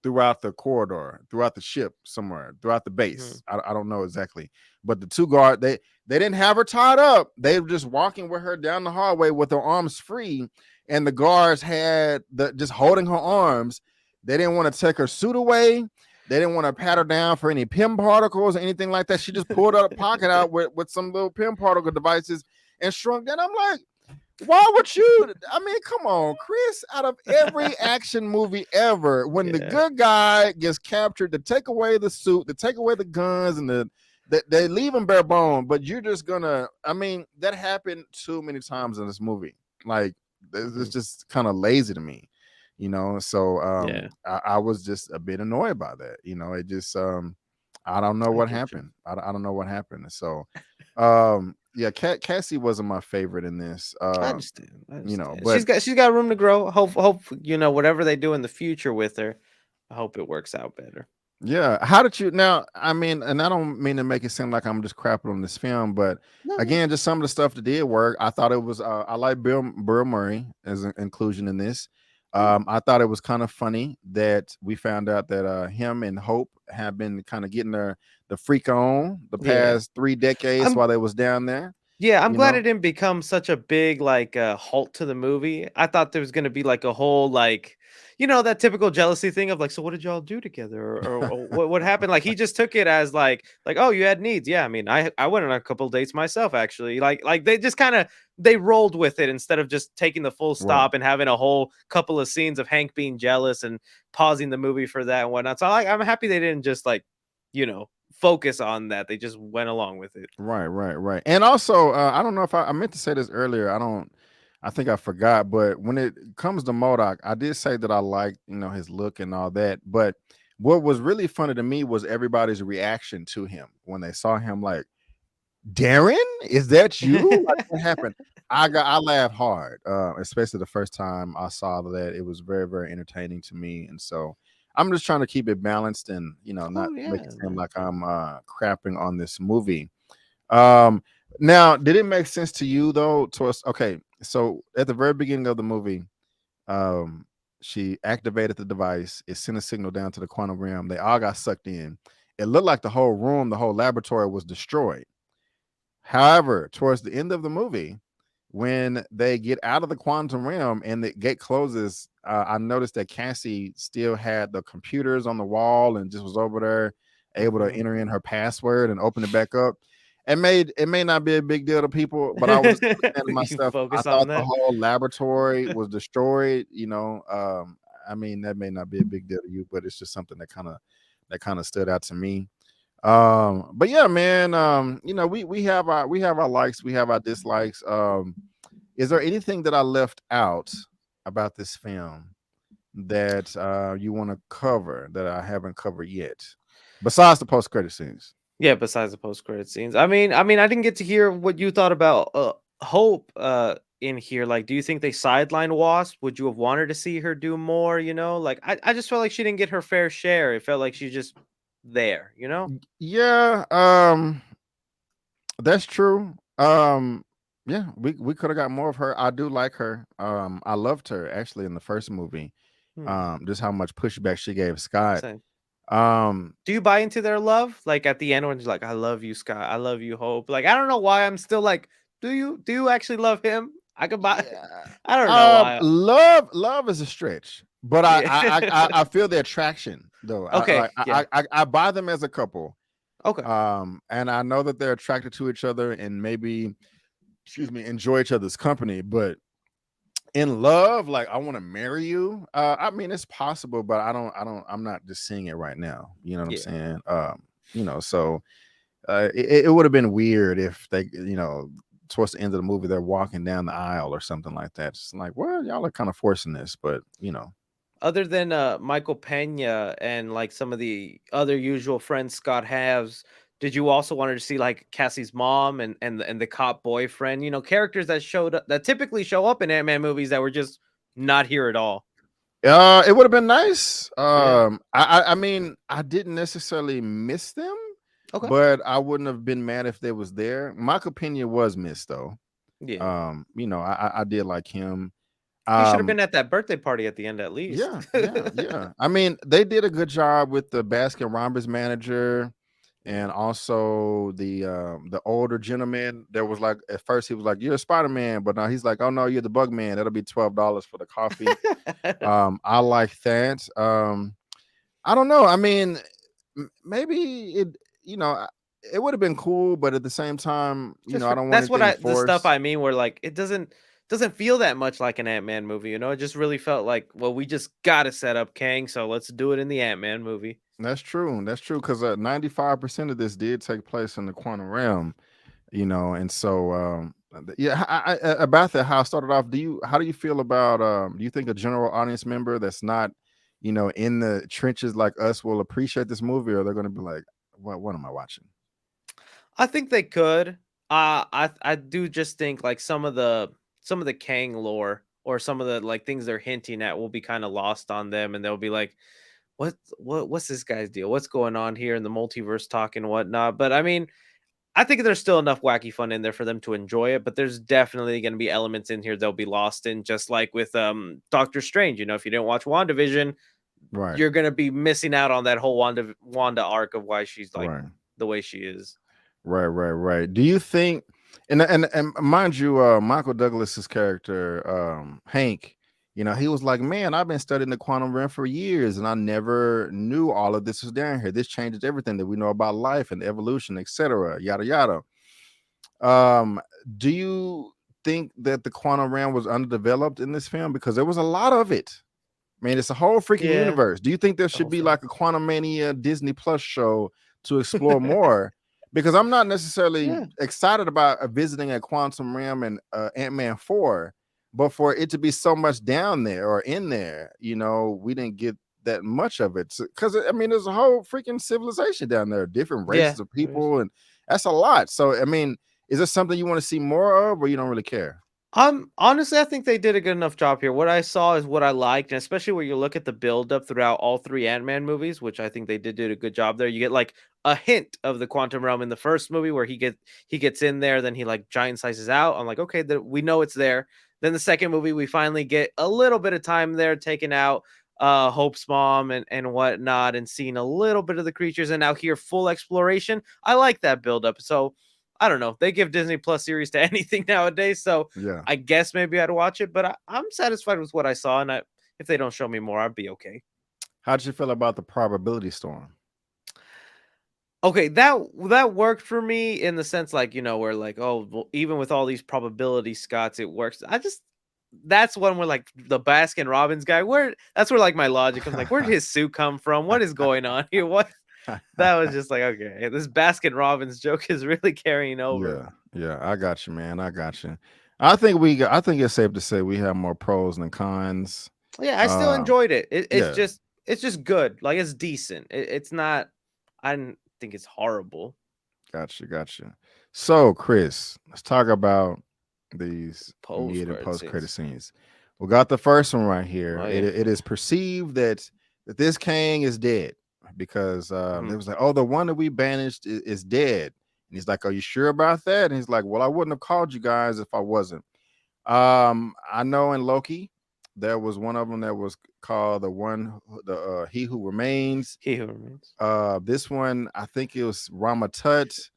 [SPEAKER 1] throughout the corridor, throughout the ship somewhere, throughout the base. I don't know exactly. But the two guard, they didn't have her tied up. They were just walking with her down the hallway with her arms free. And the guards had just holding her arms. They didn't want to take her suit away. They didn't want to pat her down for any PIM particles or anything like that. She just pulled out a pocket out with some little PIM particle devices and shrunk down. I'm like, why would you? I mean, come on, Chris. Out of every action movie ever, when the good guy gets captured, to take away the suit, to take away the guns, and they leave him bare bone, but you're just gonna. I mean, that happened too many times in this movie. Like, it's just kind of lazy to me, So I was just a bit annoyed by that. It just I don't know what happened. I don't know what happened. So yeah, Cassie wasn't my favorite in this.
[SPEAKER 2] I understand.
[SPEAKER 1] But
[SPEAKER 2] She's got room to grow. Hope whatever they do in the future with her, I hope it works out better.
[SPEAKER 1] yeah, how did you now? I mean, and I don't mean to make it seem like I'm just crapping on this film, but again, just some of the stuff that did work. I thought it was. I like Bill Murray as an inclusion in this. I thought it was kind of funny that we found out that him and Hope have been kind of getting the freak on the past 3 decades while they was down there.
[SPEAKER 2] Yeah, I'm glad it didn't become such a big like halt to the movie. I thought there was gonna be like a whole like, that typical jealousy thing of like, so what did y'all do together, or what happened? Like he just took it as like oh, you had needs. Yeah, I mean, I went on a couple of dates myself actually. Like they just kind of they rolled with it instead of just taking the full stop and having a whole couple of scenes of Hank being jealous and pausing the movie for that and whatnot. So I'm happy they didn't just like, focus on that. They just went along with it.
[SPEAKER 1] Right. And also, I don't know if I meant to say this earlier. I think I forgot. But when it comes to MODOK, I did say that I liked, his look and all that. But what was really funny to me was everybody's reaction to him when they saw him. Like, Darren, is that you? Like, what happened? I laughed hard, especially the first time I saw that. It was very, very entertaining to me, and so I'm just trying to keep it balanced and not make it seem like I'm crapping on this movie. Now, did it make sense to you though? To us, okay. So at the very beginning of the movie, she activated the device. It sent a signal down to the quantum realm. They all got sucked in. It looked like the whole room, the whole laboratory was destroyed. However, towards the end of the movie, when they get out of the quantum realm and the gate closes, I noticed that Cassie still had the computers on the wall and just was over there able to enter in her password and open it back up. It may not be a big deal to people, but I was just saying to myself, I thought the whole laboratory was destroyed. I mean, that may not be a big deal to you, but it's just something that kind of stood out to me. But yeah, man, we have our likes, we have our dislikes. Is there anything that I left out about this film that you want to cover that I haven't covered yet, besides the post-credit scenes?
[SPEAKER 2] Yeah, besides the post-credit scenes. I mean, I didn't get to hear what you thought about Hope in here. Like, do you think they sidelined Wasp? Would you have wanted to see her do more? Like I just felt like she didn't get her fair share. It felt like she just there,
[SPEAKER 1] Yeah, that's true. Yeah, we could have got more of her. I do like her. I loved her actually in the first movie.
[SPEAKER 2] Hmm.
[SPEAKER 1] Just how much pushback she gave Scott.
[SPEAKER 2] So,
[SPEAKER 1] Um,
[SPEAKER 2] do you buy into their love? Like at the end when she's like, "I love you, Scott. I love you, Hope." Like I don't know why I'm still like, do you actually love him? I could buy.
[SPEAKER 1] yeah.
[SPEAKER 2] I don't know why.
[SPEAKER 1] Love is a stretch, but
[SPEAKER 2] Yeah.
[SPEAKER 1] I feel the attraction though.
[SPEAKER 2] Okay. Yeah.
[SPEAKER 1] I buy them as a couple.
[SPEAKER 2] Okay.
[SPEAKER 1] And I know that they're attracted to each other and maybe, excuse me, enjoy each other's company, but in love, like I want to marry you. I mean, it's possible, but I'm not just seeing it right now. You know what I'm
[SPEAKER 2] Yeah.
[SPEAKER 1] saying? So it would have been weird if they, towards the end of the movie, they're walking down the aisle or something like that. It's like, well, y'all are kind of forcing this, but
[SPEAKER 2] Other than Michael Pena and like some of the other usual friends Scott has, did you also wanted to see like Cassie's mom and the cop boyfriend? Characters that showed up that typically show up in Ant-Man movies that were just not here at all.
[SPEAKER 1] it would have been nice.
[SPEAKER 2] Yeah.
[SPEAKER 1] I mean, I didn't necessarily miss them,
[SPEAKER 2] Okay.
[SPEAKER 1] but I wouldn't have been mad if they was there. Michael Pena was missed though.
[SPEAKER 2] Yeah.
[SPEAKER 1] I did like him.
[SPEAKER 2] He should have
[SPEAKER 1] Um,
[SPEAKER 2] been at that birthday party at the end at least.
[SPEAKER 1] yeah. I mean, they did a good job with the Baskin Robbins manager and also the older gentleman. There was like at first he was like, "You're a Spider-Man," but now he's like, "Oh no, you're the Bug Man. That'll be $12 for the coffee." I like that. I don't know. I mean, maybe it would have been cool, but at the same time, I don't want
[SPEAKER 2] That's what
[SPEAKER 1] anything
[SPEAKER 2] the stuff
[SPEAKER 1] forced.
[SPEAKER 2] I mean where like it doesn't feel that much like an Ant-Man movie, It just really felt like, well, we just gotta set up Kang, so let's do it in the Ant-Man movie.
[SPEAKER 1] That's true. That's true because 95% of this did take place in the quantum realm, and so yeah. About that, how I started off. How do you feel about? Do you think a general audience member that's not, in the trenches like us will appreciate this movie, or they're going to be like, "What am I watching?"
[SPEAKER 2] I think they could. I do just think like some of the Kang lore or some of the like things they're hinting at will be kind of lost on them, and they'll be like, what's this guy's deal? What's going on here in the multiverse talk and whatnot?" But I mean, I think there's still enough wacky fun in there for them to enjoy it, but there's definitely going to be elements in here they'll be lost in, just like with Doctor Strange. If you didn't watch WandaVision,
[SPEAKER 1] Right.
[SPEAKER 2] you're going to be missing out on that whole Wanda arc of why she's like
[SPEAKER 1] Right.
[SPEAKER 2] the way she is.
[SPEAKER 1] Right. Do you think, and mind you, Michael Douglas's character, Hank, he was like, man, I've been studying the quantum realm for years, and I never knew all of this was down here. This changes everything that we know about life and evolution, etc. Yada yada. Um, do you think that the quantum realm was underdeveloped in this film because there was a lot of it? I mean, it's a whole freaking
[SPEAKER 2] Yeah,
[SPEAKER 1] universe. Do you think there
[SPEAKER 2] the
[SPEAKER 1] should
[SPEAKER 2] whole
[SPEAKER 1] be
[SPEAKER 2] film.
[SPEAKER 1] like a Quantum Mania Disney Plus show to explore more? Because I'm not necessarily
[SPEAKER 2] Yeah.
[SPEAKER 1] excited about visiting a quantum realm and Ant-Man 4, but for it to be so much down there or in there, we didn't get that much of it. Because I mean, there's a whole freaking civilization down there, different
[SPEAKER 2] Yeah.
[SPEAKER 1] races of people, and that's a lot. So I mean, is this something you want to see more of, or you don't really care?
[SPEAKER 2] Honestly, I think they did a good enough job here. What I saw is what I liked, and especially when you look at the build up throughout all three Ant-Man movies, which I think they did a good job there. You get like a hint of the quantum realm in the first movie where he gets in there, then he like giant sizes out. I'm like, okay, we know it's there. Then the second movie, we finally get a little bit of time there, taking out Hope's mom and whatnot, and seeing a little bit of the creatures, and now here full exploration. I like that build up. So I don't know. They give Disney Plus series to anything nowadays, so
[SPEAKER 1] Yeah.
[SPEAKER 2] I guess maybe I'd watch it. But I'm satisfied with what I saw, and if they don't show me more, I'd be okay.
[SPEAKER 1] How'd you feel about the probability storm?
[SPEAKER 2] Okay, that worked for me in the sense, like, where like, oh, well, even with all these probability Scots, it works. That's one where like the Baskin Robbins guy, where that's where like my logic comes, like, where did his suit come from? What is going on here? What that was just like, okay, this Baskin Robbins joke is really carrying over.
[SPEAKER 1] Yeah, I got you, man. I got you. I think it's safe to say we have more pros than cons.
[SPEAKER 2] Yeah, I still
[SPEAKER 1] Uh,
[SPEAKER 2] enjoyed it. It's
[SPEAKER 1] yeah,
[SPEAKER 2] just good. Like it's decent. It's not. I didn't think it's horrible.
[SPEAKER 1] got you. So, Chris, let's talk about these
[SPEAKER 2] Post
[SPEAKER 1] mid and
[SPEAKER 2] credit
[SPEAKER 1] post credit
[SPEAKER 2] scenes.
[SPEAKER 1] scenes. We got the first one right here.
[SPEAKER 2] Oh
[SPEAKER 1] It,
[SPEAKER 2] yeah.
[SPEAKER 1] it is perceived that this Kang is dead. because it was like, oh, the one that we banished is dead. And he's like, are you sure about that? And he's like, well, I wouldn't have called you guys if I wasn't. I know in Loki, there was one of them that was called the He Who Remains.
[SPEAKER 2] He Who Remains.
[SPEAKER 1] This one, I think it was Ramatut.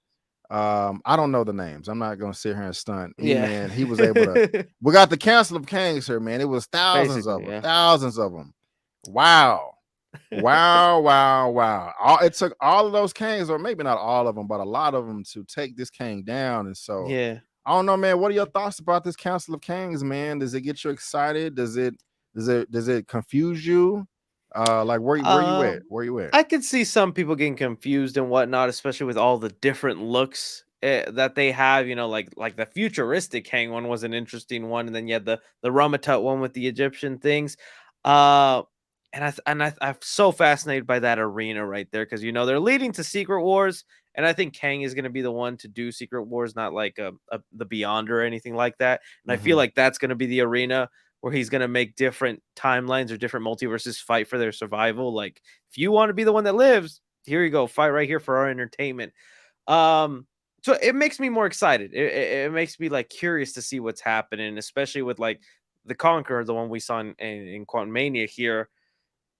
[SPEAKER 1] I don't know the names. I'm not gonna sit here and stunt.
[SPEAKER 2] Yeah.
[SPEAKER 1] He was able to. We got the Council of Kings here, man. It was thousands of
[SPEAKER 2] Basically,
[SPEAKER 1] them,
[SPEAKER 2] yeah.
[SPEAKER 1] thousands of them. Wow, wow. It took all of those kings, or maybe not all of them, but a lot of them, to take this king down. And so,
[SPEAKER 2] Yeah.
[SPEAKER 1] I don't know, man. What are your thoughts about this Council of Kings, man? Does it get you excited? Does it confuse you? Like where you at? Where you at?
[SPEAKER 2] I could see some people getting confused and whatnot, especially with all the different looks that they have. You know, like the futuristic Hang one was an interesting one, and then you had the Ramatut one with the Egyptian things. Uh, I'm so fascinated by that arena right there because you know they're leading to Secret Wars, and I think Kang is going to be the one to do Secret Wars, not like the Beyond or anything like that. And I feel like that's going to be the arena where he's going to make different timelines or different multiverses fight for their survival. Like, if you want to be the one that lives, here you go, fight right here for our entertainment. So it makes me more excited. It makes me like curious to see what's happening, especially with like the Conqueror, the one we saw in Quantumania here.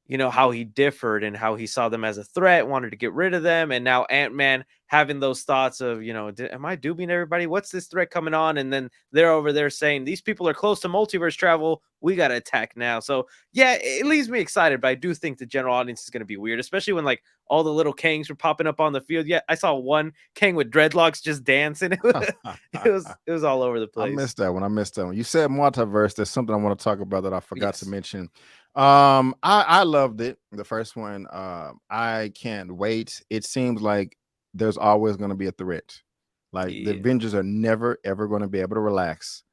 [SPEAKER 2] You know, how he differed and how he saw them as a threat, wanted to get rid of them. And now Antman having those thoughts of, you know, am I duping everybody? What's this threat coming on? And then they're over there saying, these people are close to multiverse travel. We got to attack now. So, yeah, it leaves me excited. But I do think the general audience is going to be weird, especially when, like, all the little Kangs were popping up on the field. Yeah, I saw one Kang with dreadlocks just dancing. It was all over the place.
[SPEAKER 1] I missed that one. You said multiverse. There's something I want to talk about that I forgot to mention. I loved it. The first one. I can't wait. It seems like there's always going to be a threat. Like the Avengers are never ever going to be able to relax.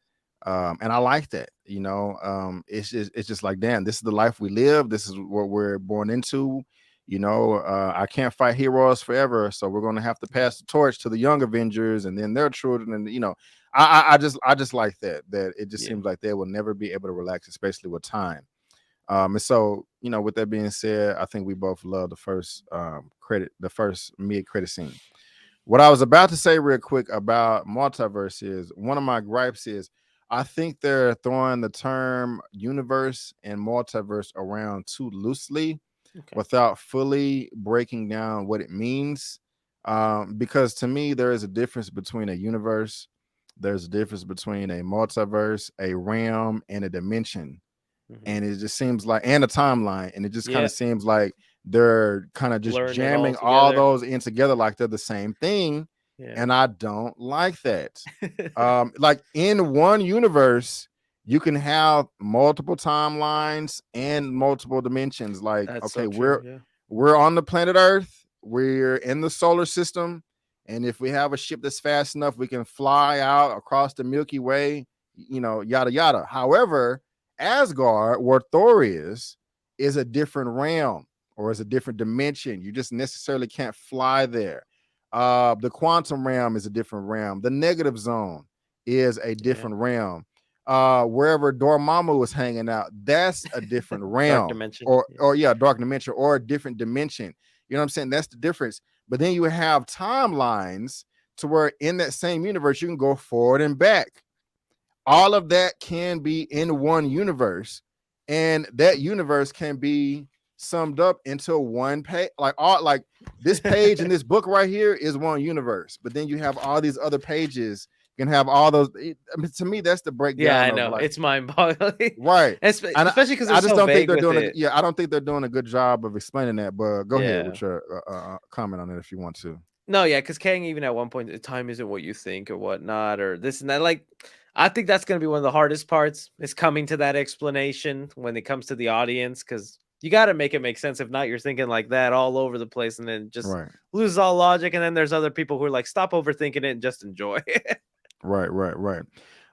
[SPEAKER 1] And I like that. You know, it's just like, damn, this is the life we live. This is what we're born into. You know, I can't fight heroes forever, so we're going to have to pass the torch to the young Avengers and then their children. And you know, I just like that it just seems like they will never be able to relax, especially with time. And so, you know, with that being said, I think we both love the first mid credit scene. What I was about to say real quick about multiverse is one of my gripes is I think they're throwing the term universe and multiverse around too loosely without fully breaking down what it means. Because to me, there is a difference between a universe, there's a difference between a multiverse, a realm, and a dimension. And it just seems like, and a timeline, and it just kind of seems like they're kind of just jamming all those in together like they're the same thing. And I don't like that. Like in one universe, you can have multiple timelines and multiple dimensions. Like, okay, we're on the planet Earth, we're in the solar system, and if we have a ship that's fast enough, we can fly out across the Milky Way, you know, yada yada. However, Asgard, where Thor is a different realm or is a different dimension. You just necessarily can't fly there. The quantum realm is a different realm. The negative zone is a different realm. Wherever Dormammu was hanging out, that's a different realm.
[SPEAKER 2] Dark dimension.
[SPEAKER 1] Dark dimension or a different dimension. You know what I'm saying? That's the difference. But then you have timelines to where in that same universe, you can go forward and back. All of that can be in one universe, and that universe can be summed up into one page. Like this page in this book right here is one universe, but then you have all these other pages. You can have all those. I mean, to me, that's the breakdown.
[SPEAKER 2] Yeah, I know. It's mind-boggling,
[SPEAKER 1] right?
[SPEAKER 2] Especially because
[SPEAKER 1] I just don't think they're doing
[SPEAKER 2] it.
[SPEAKER 1] I don't think they're doing a good job of explaining that. But go ahead with your comment on it if you want to.
[SPEAKER 2] No, yeah, because Kang even at one point, time isn't what you think or whatnot, or this and that. Like, I think that's going to be one of the hardest parts is coming to that explanation when it comes to the audience, because you got to make it make sense. If not, you're thinking like that all over the place and then just loses all logic. And then there's other people who are like, stop overthinking it and just enjoy it.
[SPEAKER 1] Right.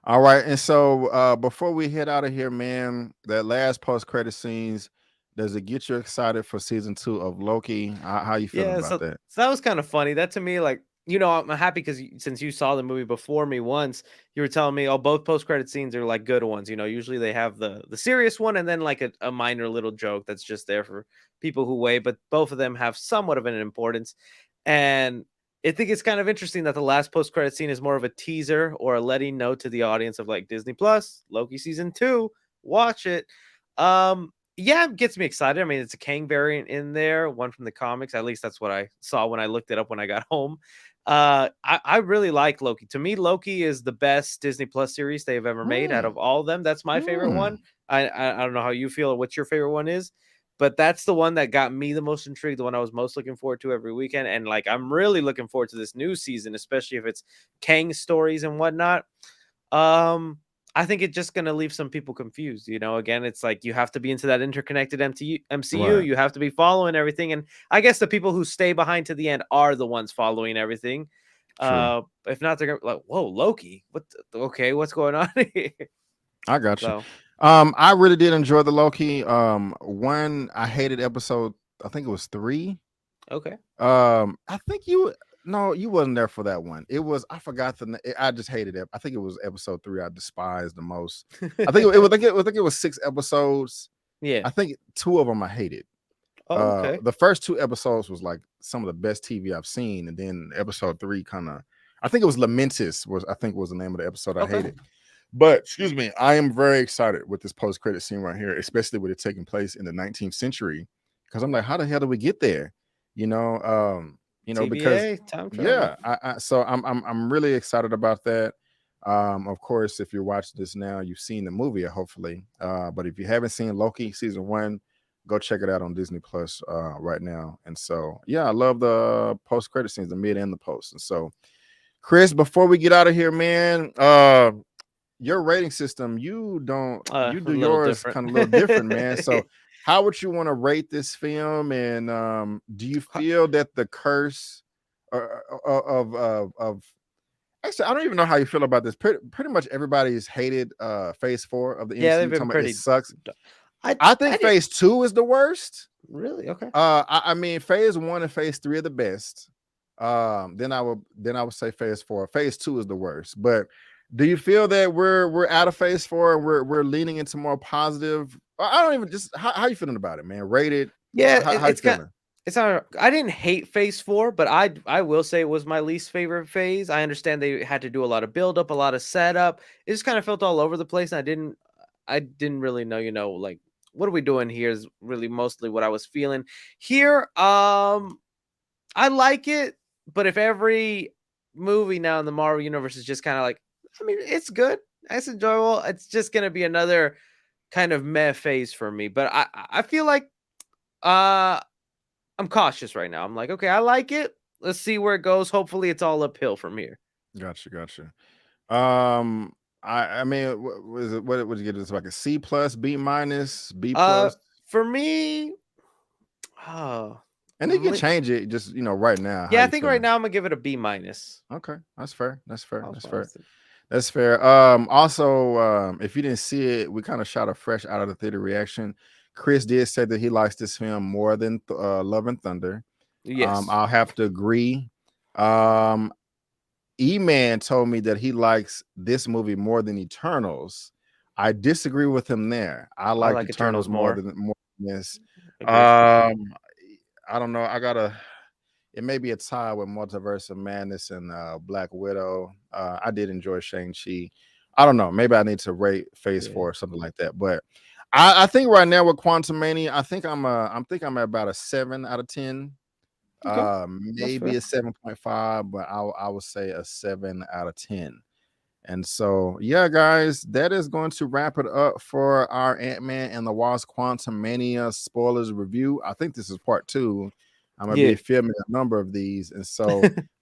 [SPEAKER 1] All right. And so before we head out of here, man, that last post-credit scenes, does it get you excited for season 2 of Loki? How you feeling about that?
[SPEAKER 2] So that was kind of funny. That to me, like, you know, I'm happy because since you saw the movie before me once, you were telling me, oh, both post credit scenes are like good ones. You know, usually they have the serious one and then like a minor little joke that's just there for people who wait, but both of them have somewhat of an importance. And I think it's kind of interesting that the last post credit scene is more of a teaser or a letting know to the audience of like Disney Plus, Loki season 2, watch it. Yeah, it gets me excited. I mean, it's a Kang variant in there, one from the comics. At least that's what I saw when I looked it up when I got home. I really like Loki. To me, Loki is the best Disney Plus series they've ever made out
[SPEAKER 1] Mm,
[SPEAKER 2] of all of them. That's my favorite one.
[SPEAKER 1] mm,
[SPEAKER 2] I don't know how you feel or what your favorite one is, but that's the one that got me the most intrigued, the one I was most looking forward to every weekend. And like I'm really looking forward to this new season, especially if it's Kang stories and whatnot. Um, I think it's just gonna leave some people confused. You know, again, it's like you have to be into that interconnected MCU.
[SPEAKER 1] right.
[SPEAKER 2] You have to be following everything, and I guess the people who stay behind to the end are the ones following everything.
[SPEAKER 1] True.
[SPEAKER 2] If not, they're gonna like, "Whoa, Loki! What? Okay, what's going on here?"
[SPEAKER 1] I got you.
[SPEAKER 2] So
[SPEAKER 1] I really did enjoy the Loki. One I hated episode. I think it was 3.
[SPEAKER 2] okay,
[SPEAKER 1] I think you no, you wasn't there for that one. It was I forgot I just hated it. I think it was episode 3 I despised the most. I think I think it was 6 episodes.
[SPEAKER 2] yeah.
[SPEAKER 1] I think 2 of them I hated.
[SPEAKER 2] Oh, okay,
[SPEAKER 1] The first 2 episodes was like some of the best TV I've seen, and then episode 3 kind of I think it was Lamentis was I think was the name of the episode I
[SPEAKER 2] okay.
[SPEAKER 1] hated. But excuse me, I am very excited with this post credit scene right here, especially with it taking place in the 19th century. Because I'm like, how the hell did we get there? You know, because
[SPEAKER 2] TVA time travel.
[SPEAKER 1] yeah, so I'm really excited about that. Of course, if you're watching this now, you've seen the movie, hopefully. But if you haven't seen Loki season 1, go check it out on Disney Plus right now. And so, yeah, I love the post credit scenes, the mid and the post. And so, Chris, before we get out of here, man, your rating system, you
[SPEAKER 2] A
[SPEAKER 1] do
[SPEAKER 2] little
[SPEAKER 1] yours
[SPEAKER 2] different.
[SPEAKER 1] kind of a little different, man. So how would you want to rate this film? And do you feel that the curse of actually I don't even know how you feel about this. Pretty much everybody's hated phase 4 of the
[SPEAKER 2] Yeah, they've
[SPEAKER 1] MCU,
[SPEAKER 2] been
[SPEAKER 1] talking about it
[SPEAKER 2] pretty.
[SPEAKER 1] sucks.
[SPEAKER 2] I
[SPEAKER 1] I
[SPEAKER 2] I
[SPEAKER 1] think
[SPEAKER 2] did
[SPEAKER 1] phase 2 is the worst.
[SPEAKER 2] really okay.
[SPEAKER 1] I mean phase 1 and phase 3 are the best. Then I would say phase 4. Phase 2 is the worst. But do you feel that we're out of phase 4 and we're leaning into more positive? I don't even just how you feeling about it, man? Rated.
[SPEAKER 2] Yeah,
[SPEAKER 1] How you feeling?
[SPEAKER 2] it's not. I didn't hate Phase 4, but I will say it was my least favorite phase. I understand they had to do a lot of build up, a lot of setup. It just kind of felt all over the place, and I didn't really know, like what are we doing here is really mostly what I was feeling here. I like it, but if every movie now in the Marvel universe is just kind of like, I mean, it's good, it's enjoyable. It's just gonna be another kind of meh phase for me. But I feel like uh I'm cautious right now. I'm like, okay, I like it. Let's see where it goes. Hopefully, it's all uphill from here.
[SPEAKER 1] Gotcha. Um, I mean, what would you get? This like a C plus, B minus, B
[SPEAKER 2] Uh,
[SPEAKER 1] plus,
[SPEAKER 2] for me, oh,
[SPEAKER 1] and you can change it just right now. How
[SPEAKER 2] yeah, I
[SPEAKER 1] you
[SPEAKER 2] think right
[SPEAKER 1] feeling?
[SPEAKER 2] now I'm gonna give it a B minus.
[SPEAKER 1] Okay, that's fair. That's fair.
[SPEAKER 2] I'll
[SPEAKER 1] That's fair.
[SPEAKER 2] honestly.
[SPEAKER 1] That's fair. Also, if you didn't see it, we kind of shot a fresh out of the theater reaction. Chris did say that he likes this film more than Love and Thunder.
[SPEAKER 2] Yes.
[SPEAKER 1] I'll have to agree. Um, Eman told me that he likes this movie more than Eternals. I disagree with him there. I
[SPEAKER 2] I
[SPEAKER 1] liked
[SPEAKER 2] like Eternals
[SPEAKER 1] Eternals more
[SPEAKER 2] more.
[SPEAKER 1] than this.
[SPEAKER 2] Agreed.
[SPEAKER 1] I don't know. It may be a tie with Multiverse of Madness and Black Widow. I did enjoy Shang-Chi. I don't know. Maybe I need to rate Phase
[SPEAKER 2] Yeah.
[SPEAKER 1] 4 or something like that. But I think right now with Quantumania, I think I'm at about a 7 out of 10.
[SPEAKER 2] Okay. That's
[SPEAKER 1] Maybe
[SPEAKER 2] fair.
[SPEAKER 1] a 7.5, but I would say a 7 out of 10. And so, yeah, guys, that is going to wrap it up for our Ant-Man and the Wasp Quantumania spoilers review. I think this is part 2. I'm gonna
[SPEAKER 2] Yeah.
[SPEAKER 1] be filming a number of these, and so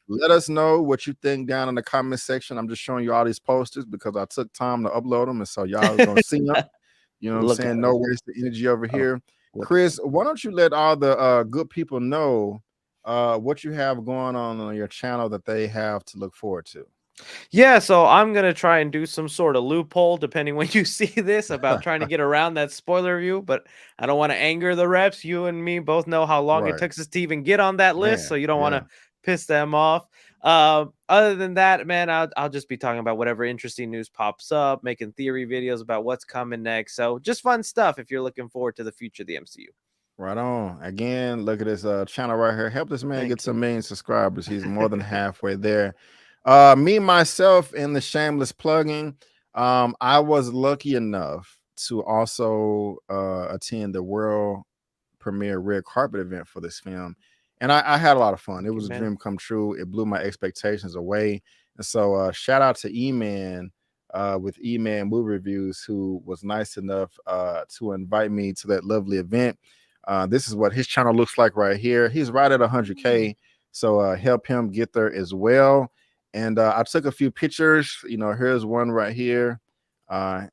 [SPEAKER 1] let us know what you think down in the comment section. I'm just showing you all these posters because I took time to upload them, and so y'all are gonna see them. You know what I'm
[SPEAKER 2] Look at
[SPEAKER 1] saying?
[SPEAKER 2] him.
[SPEAKER 1] No wasted energy over
[SPEAKER 2] Oh,
[SPEAKER 1] here.
[SPEAKER 2] look at
[SPEAKER 1] Chris,
[SPEAKER 2] him.
[SPEAKER 1] why don't you let all the good people know what you have going on your channel that they have to look forward to?
[SPEAKER 2] Yeah, so I'm gonna try and do some sort of loophole, depending when you see this, about trying to get around that spoiler review. But I don't want to anger the reps. You and me both know how long it
[SPEAKER 1] Right,
[SPEAKER 2] took us to even get on that list, so
[SPEAKER 1] man.
[SPEAKER 2] you don't want
[SPEAKER 1] Yeah.
[SPEAKER 2] to piss them off. Other than that, man, I'll just be talking about whatever interesting news pops up, making theory videos about what's coming next. So just fun stuff if you're looking forward to the future of the MCU.
[SPEAKER 1] Right on. Again, look at this channel right here. Help this man
[SPEAKER 2] Thank
[SPEAKER 1] get
[SPEAKER 2] you.
[SPEAKER 1] some million subscribers. He's more than halfway there. Me, myself, in the shameless plugging, I was lucky enough to also attend the world premiere red carpet event for this film. And I had a lot of fun. It was a
[SPEAKER 2] man.
[SPEAKER 1] dream come true. It blew my expectations away. And so shout out to Eman with Eman Movie Reviews, who was nice enough to invite me to that lovely event. This is what his channel looks like right here. He's right at 100K. So help him get there as well. And I took a few pictures. You know, here's one right here.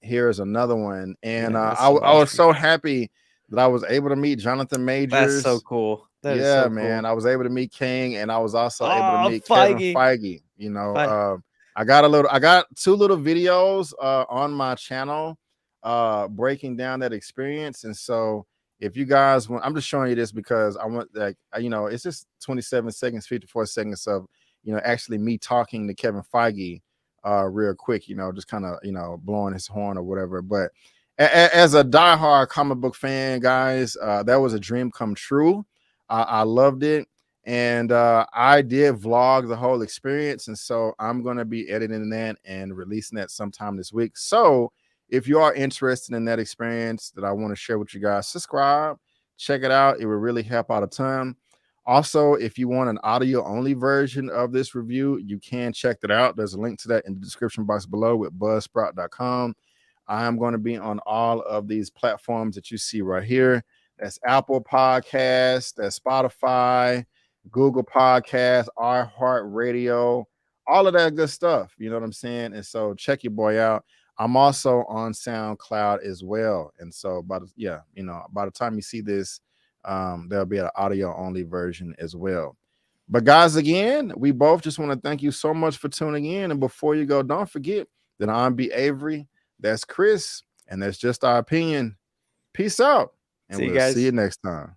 [SPEAKER 1] Here's another one. And
[SPEAKER 2] Man, that's
[SPEAKER 1] I was
[SPEAKER 2] awesome.
[SPEAKER 1] so happy that I was able to meet Jonathan
[SPEAKER 2] That's so
[SPEAKER 1] Majors.
[SPEAKER 2] cool. That is
[SPEAKER 1] Yeah,
[SPEAKER 2] so
[SPEAKER 1] man.
[SPEAKER 2] cool.
[SPEAKER 1] I was able to meet King, and I was also able to
[SPEAKER 2] Oh,
[SPEAKER 1] meet Kevin
[SPEAKER 2] Feige.
[SPEAKER 1] Feige. You know, I got two little videos on my channel breaking down that experience. And so if you guys want, I'm just showing you this because I want, like, you know, it's just 27 seconds, 54 seconds of, you know, actually me talking to Kevin Feige real quick, you know, just kind of, you know, blowing his horn or whatever. But as a diehard comic book fan, guys, that was a dream come true. I loved it. And I did vlog the whole experience. And so I'm going to be editing that and releasing that sometime this week. So if you are interested in that experience that I want to share with you guys, subscribe, check it out. It will really help out a ton. Also, if you want an audio only version of this review, you can check that out. There's a link to that in the description box below with buzzsprout.com. I am going to be on all of these platforms that you see right here. That's Apple Podcasts, that's Spotify, Google Podcasts, iHeartRadio, all of that good stuff. You know what I'm saying? And so check your boy out. I'm also on SoundCloud as well. And so by the time you see this, there'll be an audio only version as well. But guys, again, we both just want to thank you so much for tuning in. And before you go, don't forget that I'm B. Avery. That's Chris, and that's just our opinion. Peace out, and
[SPEAKER 2] See you
[SPEAKER 1] we'll see
[SPEAKER 2] guys.
[SPEAKER 1] you next time.